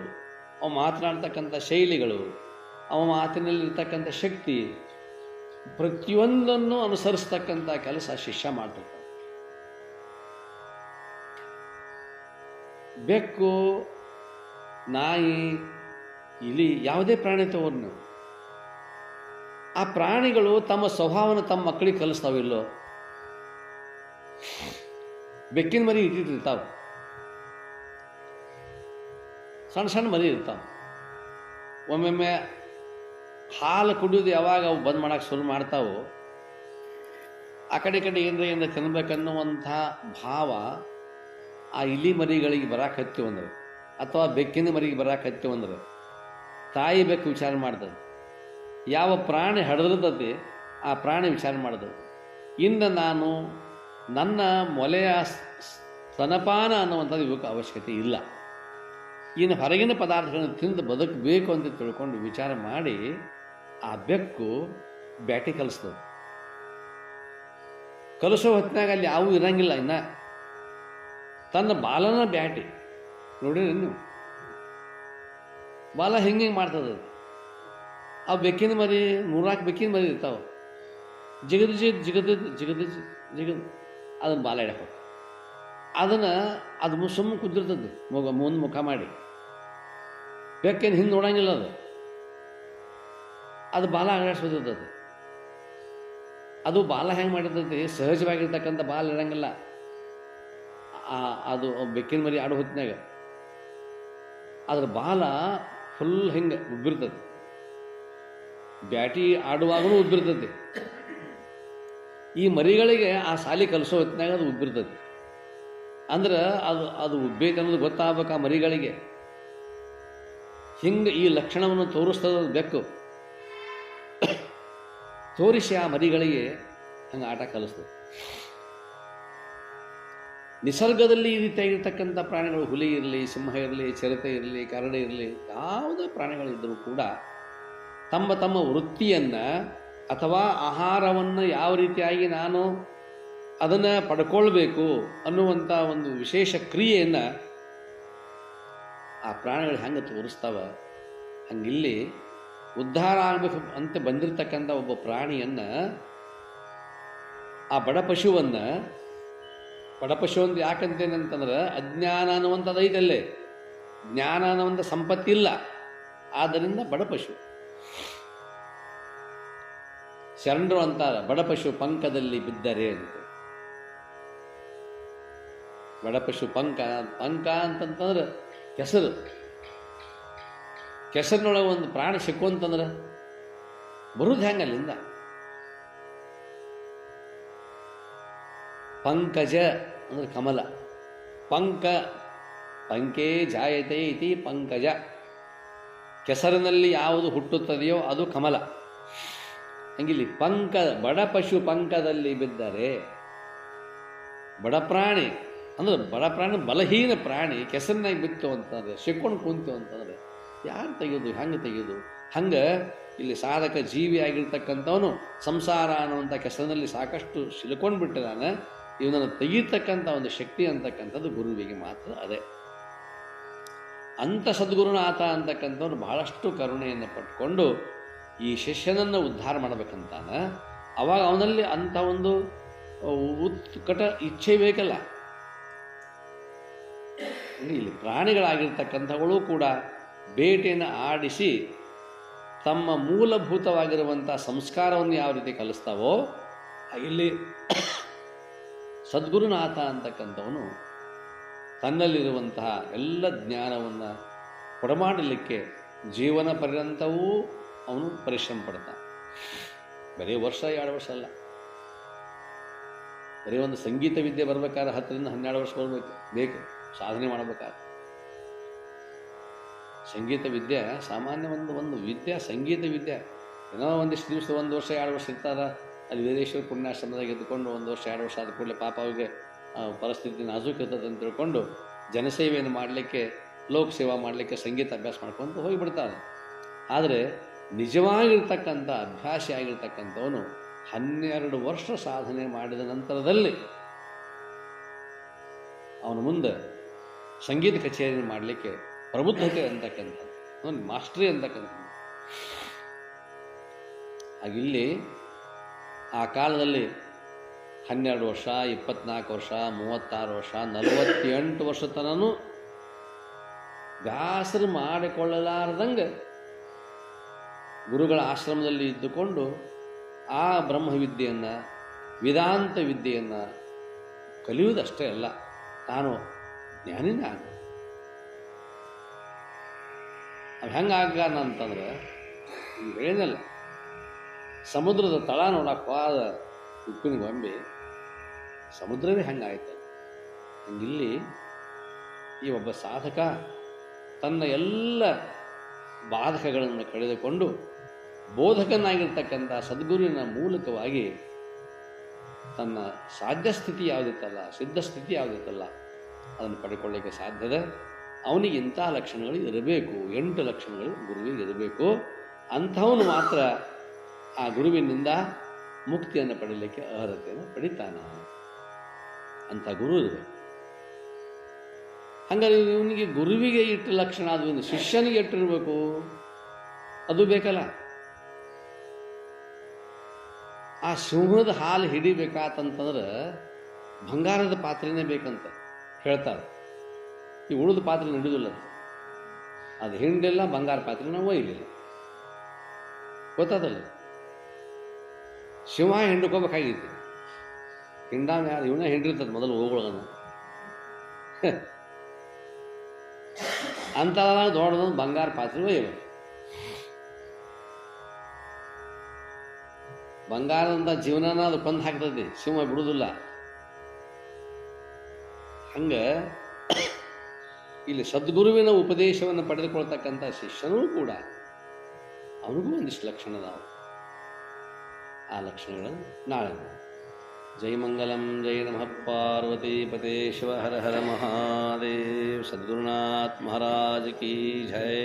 ಅವ ಮಾತನಾಡ್ತಕ್ಕಂಥ ಶೈಲಿಗಳು, ಅವ ಮಾತಿನಲ್ಲಿರ್ತಕ್ಕಂಥ ಶಕ್ತಿ, ಪ್ರತಿಯೊಂದನ್ನು ಅನುಸರಿಸ್ತಕ್ಕಂಥ ಕೆಲಸ ಶಿಷ್ಯ ಮಾಡ್ತಿರ್ತಾನೆ. ಬೆಕ್ಕು, ನಾಯಿ, ಇಲಿ, ಯಾವುದೇ ಪ್ರಾಣಿ ತಗೋರು ನೀವು, ಆ ಪ್ರಾಣಿಗಳು ತಮ್ಮ ಸ್ವಭಾವನ ತಮ್ಮ ಮಕ್ಕಳಿಗೆ ಕಲಿಸ್ತಾವಿಲ್ಲೋ? ಬೆಕ್ಕಿನ ಮರಿ ಇಟ್ಟಿರ್ತಾವೆ, ಸಣ್ಣ ಸಣ್ಣ ಮರಿ ಇರ್ತಾವೆ. ಒಮ್ಮೊಮ್ಮೆ ಹಾಲು ಕುಡಿಯೋದು ಯಾವಾಗ ಅವು ಬಂದ್ ಮಾಡೋಕ್ಕೆ ಶುರು ಮಾಡ್ತಾವೋ, ಆ ಕಡೆ ಏನರ ತಿನ್ಬೇಕನ್ನುವಂಥ ಭಾವ ಆ ಇಲಿ ಮರಿಗಳಿಗೆ ಬರಕ್ಕೆ ಹತ್ತಿವು ಅಂದ್ರೆ, ಅಥವಾ ಬೆಕ್ಕಿನ ಮರಿಗೆ ಬರಕ್ಕೆ ಹತ್ತಿವು ಅಂದ್ರೆ, ತಾಯಿ ಬೆಕ್ಕು ವಿಚಾರ ಮಾಡ್ತದೆ. ಯಾವ ಪ್ರಾಣಿ ಹಡಿದಿರ್ತದೆ ಆ ಪ್ರಾಣಿ ವಿಚಾರ ಮಾಡ್ತದೆ, ಇಂದ ನಾನು ನನ್ನ ಮೊಲೆಯ ಸ್ತನಪಾನ ಅನ್ನುವಂಥದ್ದು ಇವಕ್ಕೆ ಅವಶ್ಯಕತೆ ಇಲ್ಲ, ಇನ್ನು ಹೊರಗಿನ ಪದಾರ್ಥಗಳನ್ನು ತಿಂದು ಬದುಕಬೇಕು ಅಂತ ತಿಳ್ಕೊಂಡು ವಿಚಾರ ಮಾಡಿ ಆ ಬೆಕ್ಕು ಬ್ಯಾಟಿ ಕಲಿಸ್ತದೆ. ಕಲಿಸೋ ಹೊತ್ತಿನಾಗ ಅಲ್ಲಿ ಯಾವೂ ಇರಂಗಿಲ್ಲ. ಇನ್ನು ತನ್ನ ಬಾಲನ ಬ್ಯಾಟಿ ನೋಡಿರಿ ನೀವು, ಬಾಲ ಹೆಂಗೆ ಮಾಡ್ತದೆ. ಆ ಬೆಕ್ಕಿನ ಮರಿ 4 ಬೆಕ್ಕಿನ ಮರಿ ಇರ್ತಾವೆ, ಜಿಗದು ಅದನ್ನು ಬಾಲ ಇಡಕ್ಕೆ ಅದು ಸುಮ್ಮನೆ ಕುದಿರ್ತದೆ, ಮುಂದೆ ಮುಖ ಮಾಡಿ. ಬೆಕ್ಕೇನು ಹಿಂದೆ ನೋಡಂಗಿಲ್ಲ, ಅದು ಬಾಲ ಅಗಾಡಿಸ್ಬಿಟ್ಟಿರ್ತದೆ. ಅದು ಬಾಲ ಹೆಂಗೆ ಮಾಡಿರ್ತೈತಿ, ಸಹಜವಾಗಿರ್ತಕ್ಕಂಥ ಬಾಲ ಇರಂಗಿಲ್ಲ. ಅದು ಬೆಕ್ಕಿನ ಮರಿ ಆಡೋ ಹೊತ್ತಿನಾಗ ಅದ್ರ ಬಾಲ ಫುಲ್ ಹಿಂಗೆ ಉಬ್ಬಿರ್ತದೆ, ಬ್ಯಾಟಿ ಆಡುವಾಗೂ ಉಬ್ಬಿರ್ತದೆ. ಈ ಮರಿಗಳಿಗೆ ಆ ಸಾಲಿ ಕಲಿಸೋ ಹೊತ್ತಿನಾಗ ಅದು ಉಬ್ಬಿರ್ತದೆ. ಅಂದ್ರೆ ಅದು ಉಬ್ಬೇಕ ಅನ್ನೋದು ಗೊತ್ತಾಗಬೇಕು ಆ ಮರಿಗಳಿಗೆ. ಹಿಂಗೆ ಈ ಲಕ್ಷಣವನ್ನು ತೋರಿಸ್ತದ ಬೆಕ್ಕು, ತೋರಿಸಿ ಆ ಮರಿಗಳಿಗೆ ಹಂಗೆ ಆಟ ಕಲಿಸ್ತದೆ. ನಿಸರ್ಗದಲ್ಲಿ ಈ ರೀತಿಯಾಗಿರ್ತಕ್ಕಂಥ ಪ್ರಾಣಿಗಳು, ಹುಲಿ ಇರಲಿ, ಸಿಂಹ ಇರಲಿ, ಚಿರತೆ ಇರಲಿ, ಕರಡಿ ಇರಲಿ, ಯಾವುದೇ ಪ್ರಾಣಿಗಳಿದ್ದರೂ ಕೂಡ ತಮ್ಮ ತಮ್ಮ ವೃತ್ತಿಯನ್ನು ಅಥವಾ ಆಹಾರವನ್ನು ಯಾವ ರೀತಿಯಾಗಿ ನಾನು ಅದನ್ನು ಪಡ್ಕೊಳ್ಬೇಕು ಅನ್ನುವಂಥ ಒಂದು ವಿಶೇಷ ಕ್ರಿಯೆಯನ್ನು ಆ ಪ್ರಾಣಿಗಳು ಹೆಂಗೆ ತೋರಿಸ್ತಾವ, ಹಂಗಿಲ್ಲಿ ಉದ್ಧಾರ ಆಗಬೇಕು ಅಂತ ಬಂದಿರತಕ್ಕಂಥ ಒಬ್ಬ ಪ್ರಾಣಿಯನ್ನು, ಆ ಬಡ ಪಶುವನ್ನು ಬಡಪಶು ಅಂತ ಯಾಕಂತೇನೆ ಅಂತಂದ್ರೆ ಅಜ್ಞಾನ ಅನ್ನುವಂಥದ್ದು ಐತಲ್ಲೇ, ಜ್ಞಾನ ಅನ್ನುವಂಥ ಸಂಪತ್ತಿಲ್ಲ, ಆದ್ದರಿಂದ ಬಡಪಶು. ಶರಣರು ಅಂತಾರೆ ಬಡಪಶು ಪಂಕದಲ್ಲಿ ಬಿದ್ದರೆ ಅಂತ. ಬಡಪಶು ಪಂಕ ಅಂತಂತಂದ್ರೆ ಕೆಸರು. ಕೆಸರಿನೊಳಗೆ ಒಂದು ಪ್ರಾಣ ಸಿಕ್ಕು ಅಂತಂದ್ರೆ ಬರುವುದು ಹೆಂಗೆ ಅಲ್ಲಿಂದ? ಪಂಕಜ ಅಂದ್ರೆ ಕಮಲ. ಪಂಕೇ ಜಾಯತೆ ಇತಿ ಪಂಕಜ. ಕೆಸರಿನಲ್ಲಿ ಯಾವುದು ಹುಟ್ಟುತ್ತದೆಯೋ ಅದು ಕಮಲ. ಹಂಗಿಲ್ಲಿ ಬಡಪಶು ಪಂಕದಲ್ಲಿ ಬಿದ್ದರೆ, ಬಡಪ್ರಾಣಿ ಅಂದ್ರೆ ಬಡಪ್ರಾಣಿ ಬಲಹೀನ ಪ್ರಾಣಿ ಕೆಸರಿನಾಗಿ ಬಿತ್ತು ಅಂತಂದ್ರೆ, ಸಿಕ್ಕೊಂಡು ಕುಂತು ಅಂತಂದ್ರೆ ಯಾರು ತೆಗೆಯೋದು, ಹೆಂಗೆ ತೆಗೆಯೋದು? ಹಂಗೆ ಇಲ್ಲಿ ಸಾಧಕ ಜೀವಿಯಾಗಿರ್ತಕ್ಕಂಥವನು ಸಂಸಾರ ಅನ್ನುವಂಥ ಕೆಸರಿನಲ್ಲಿ ಸಾಕಷ್ಟು ಸಿಲ್ಕೊಂಡು ಬಿಟ್ಟಿದ್ದಾನೆ. ಇವನನ್ನು ತೆಗೀತಕ್ಕಂಥ ಒಂದು ಶಕ್ತಿ ಅಂತಕ್ಕಂಥದ್ದು ಗುರುವಿಗೆ ಮಾತ್ರ ಅದೇ. ಅಂಥ ಸದ್ಗುರುನಾಥ ಅಂತಕ್ಕಂಥವ್ರು ಬಹಳಷ್ಟು ಕರುಣೆಯನ್ನು ಪಟ್ಕೊಂಡು ಈ ಶಿಷ್ಯನನ್ನು ಉದ್ಧಾರ ಮಾಡಬೇಕಂತಾನ. ಅವಾಗ ಅವನಲ್ಲಿ ಅಂಥ ಒಂದು ಉತ್ಕಟ ಇಚ್ಛೆ ಬೇಕಲ್ಲ. ಇಲ್ಲಿ ಪ್ರಾಣಿಗಳಾಗಿರ್ತಕ್ಕಂಥಗಳು ಕೂಡ ಬೇಟೆಯನ್ನು ಆಡಿಸಿ ತಮ್ಮ ಮೂಲಭೂತವಾಗಿರುವಂಥ ಸಂಸ್ಕಾರವನ್ನು ಯಾವ ರೀತಿ ಕಲಿಸ್ತಾವೋ, ಇಲ್ಲಿ ಸದ್ಗುರುನಾಥ ಅಂತಕ್ಕಂಥವನು ತನ್ನಲ್ಲಿರುವಂತಹ ಎಲ್ಲ ಜ್ಞಾನವನ್ನು ಕೊಡಮಾಡಲಿಕ್ಕೆ ಜೀವನ ಪರ್ಯಂತವೂ ಅವನು ಪರಿಶ್ರಮ ಪಡ್ತಾನೆ. ಬರೀ ವರ್ಷ 2 ವರ್ಷ ಅಲ್ಲ, ಬರೀ ಒಂದು ಸಂಗೀತ ವಿದ್ಯೆ ಬರ್ಬೇಕಾದ್ರೆ 10ರಿಂದ 12 ವರ್ಷ ಬೇಕು ಸಾಧನೆ ಮಾಡಬೇಕಾದ್ರೆ. ಸಂಗೀತ ವಿದ್ಯೆ ಸಾಮಾನ್ಯ ಒಂದು ವಿದ್ಯೆ, ಸಂಗೀತ ವಿದ್ಯೆ ಏನೋ ಒಂದಿಷ್ಟು ದಿವಸ 1 ವರ್ಷ 2 ವರ್ಷ ಇರ್ತಾರೆ. ಅಲ್ಲಿ ವೀರೇಶ್ವರ ಪುಣ್ಯಾಶ್ರಮದಾಗ ಎದ್ದುಕೊಂಡು 1 ವರ್ಷ 2 ವರ್ಷ ಆದ ಕೂಡಲೇ ಪಾಪ ಅವ್ರಿಗೆ ಪರಿಸ್ಥಿತಿ ನಾಜೂಕ್ ಇರ್ತದೆ ಅಂತ ತಿಳ್ಕೊಂಡು ಜನಸೇವೆಯನ್ನು ಮಾಡಲಿಕ್ಕೆ, ಲೋಕ ಸೇವಾ ಮಾಡಲಿಕ್ಕೆ ಸಂಗೀತ ಅಭ್ಯಾಸ ಮಾಡ್ಕೊಂಡು ಹೋಗಿಬಿಡ್ತಾರೆ. ಆದರೆ ನಿಜವಾಗಿರ್ತಕ್ಕಂಥ ಅಭ್ಯಾಸಿ ಆಗಿರ್ತಕ್ಕಂಥವನು 12 ವರ್ಷ ಸಾಧನೆ ಮಾಡಿದ ನಂತರದಲ್ಲಿ ಅವನ ಮುಂದೆ ಸಂಗೀತ ಕಚೇರಿ ಮಾಡಲಿಕ್ಕೆ ಪ್ರಬುದ್ಧತೆ ಅಂತಕ್ಕಂಥದ್ದು, ಅವನು ಮಾಸ್ಟ್ರಿ ಅಂತಕ್ಕಂಥದ್ದು. ಹಾಗಿಲ್ಲಿ ಆ ಕಾಲದಲ್ಲಿ 12 ವರ್ಷ, 24 ವರ್ಷ, 36 ವರ್ಷ, 48 ವರ್ಷ ತನೂ ಬ್ಯಾಸರು ಮಾಡಿಕೊಳ್ಳಲಾರ್ದಂಗೆ ಗುರುಗಳ ಆಶ್ರಮದಲ್ಲಿ ಇದ್ದುಕೊಂಡು ಆ ಬ್ರಹ್ಮವಿದ್ಯೆಯನ್ನು, ವೇದಾಂತ ವಿದ್ಯೆಯನ್ನು ಕಲಿಯುವುದಷ್ಟೇ ಅಲ್ಲ, ತಾನು ಜ್ಞಾನಿನೇ ಆಗ. ಅದು ಹೆಂಗೆ ಆಗಾನ ಅಂತಂದ್ರೆ, ಹೇಳಿದಲ್ಲ, ಸಮುದ್ರದ ತಳ ನೋಡಕ್ಕೆ ಹೋದ ಉಪ್ಪಿನ ಗೊಂಬೆ ಸಮುದ್ರವೇ ಹೆಂಗಾಯ್ತು. ಹಂಗಿಲ್ಲಿ ಈ ಒಬ್ಬ ಸಾಧಕ ತನ್ನ ಎಲ್ಲ ಬಾಧಕಗಳನ್ನು ಕಳೆದುಕೊಂಡು ಬೋಧಕನಾಗಿರ್ತಕ್ಕಂಥ ಸದ್ಗುರುವಿನ ಮೂಲಕವಾಗಿ ತನ್ನ ಸಾಧ್ಯಸ್ಥಿತಿ ಯಾವುದಿತ್ತಲ್ಲ, ಸಿದ್ಧಸ್ಥಿತಿ ಯಾವುದಿತ್ತಲ್ಲ, ಅದನ್ನು ಪಡ್ಕೊಳ್ಳಿಕ್ಕೆ ಸಾಧ್ಯದ. ಅವನಿಗೆ ಇಂಥ ಲಕ್ಷಣಗಳು ಇರಬೇಕು, 8 ಲಕ್ಷಣಗಳು ಗುರುವಿಗೆ ಇರಬೇಕು. ಅಂಥವನು ಮಾತ್ರ ಆ ಗುರುವಿನಿಂದ ಮುಕ್ತಿಯನ್ನು ಪಡೀಲಿಕ್ಕೆ ಅರ್ಹತೆಯನ್ನು ಪಡಿತಾನ. ಅಂಥ ಗುರು ಇರಬೇಕು. ಹಂಗಾರೆ ಇವನಿಗೆ ಗುರುವಿಗೆ ಇಟ್ಟು ಲಕ್ಷಣ, ಅದು ಇನ್ನು ಶಿಷ್ಯನಿಗೆ ಇಟ್ಟಿರಬೇಕು, ಅದು ಬೇಕಲ್ಲ. ಆ ಸಿಂಹದ ಹಾಲು ಹಿಡಿಬೇಕಾತಂತಂದ್ರೆ ಬಂಗಾರದ ಪಾತ್ರೆನೇ ಬೇಕಂತ ಹೇಳ್ತಾರೆ. ಈ ಉಳಿದ ಪಾತ್ರೆ ಹಿಡಿದಿಲ್ಲ, ಅದು ಹಿಂಡಿಲ್ಲ, ಬಂಗಾರ ಪಾತ್ರೆ ನಾವು ಒಯ್ಲಿಲ್ಲ. ಗೊತ್ತಾದಲ್ಲ, ಸಿಂಹ ಹಿಂಡ್ಕೋಬೇಕಾಗಿತ್ತು. ಹಿಂಡಾಮ ಯಾರು? ಇವನೇ ಹಿಂಡಿರ್ತದೆ ಮೊದಲು ಹೋಗೋಣ ಅಂತ ದೊಡ್ಡದೊಂದು ಬಂಗಾರ ಪಾತ್ರೆ ಒಯ್ಯಬೇಕು. ಬಂಗಾರದಂಥ ಜೀವನನ ಅದು ಕೊಂದು ಹಾಕ್ತದೆ, ಸಿಂಹ ಬಿಡುವುದಿಲ್ಲ. ಹಂಗೆ ಇಲ್ಲಿ ಸದ್ಗುರುವಿನ ಉಪದೇಶವನ್ನು ಪಡೆದುಕೊಳ್ತಕ್ಕಂಥ ಶಿಷ್ಯನೂ ಕೂಡ ಅವನಿಗೂ ಒಂದಿಷ್ಟು ಲಕ್ಷಣ ಅದಾವೆ. ಆ ಲಕ್ಷಣಗಳನ್ನು ನಾಳೆ. ಜೈ ಮಂಗಲಂ, ಜೈ ನಮಃ ಪಾರ್ವತಿ ಪತೆ ಶಿವ ಹರ ಹರ ಮಹಾದೇವ್. ಸದ್ಗುರುನಾಥ ಮಹಾರಾಜ್ ಕಿ ಜೈ.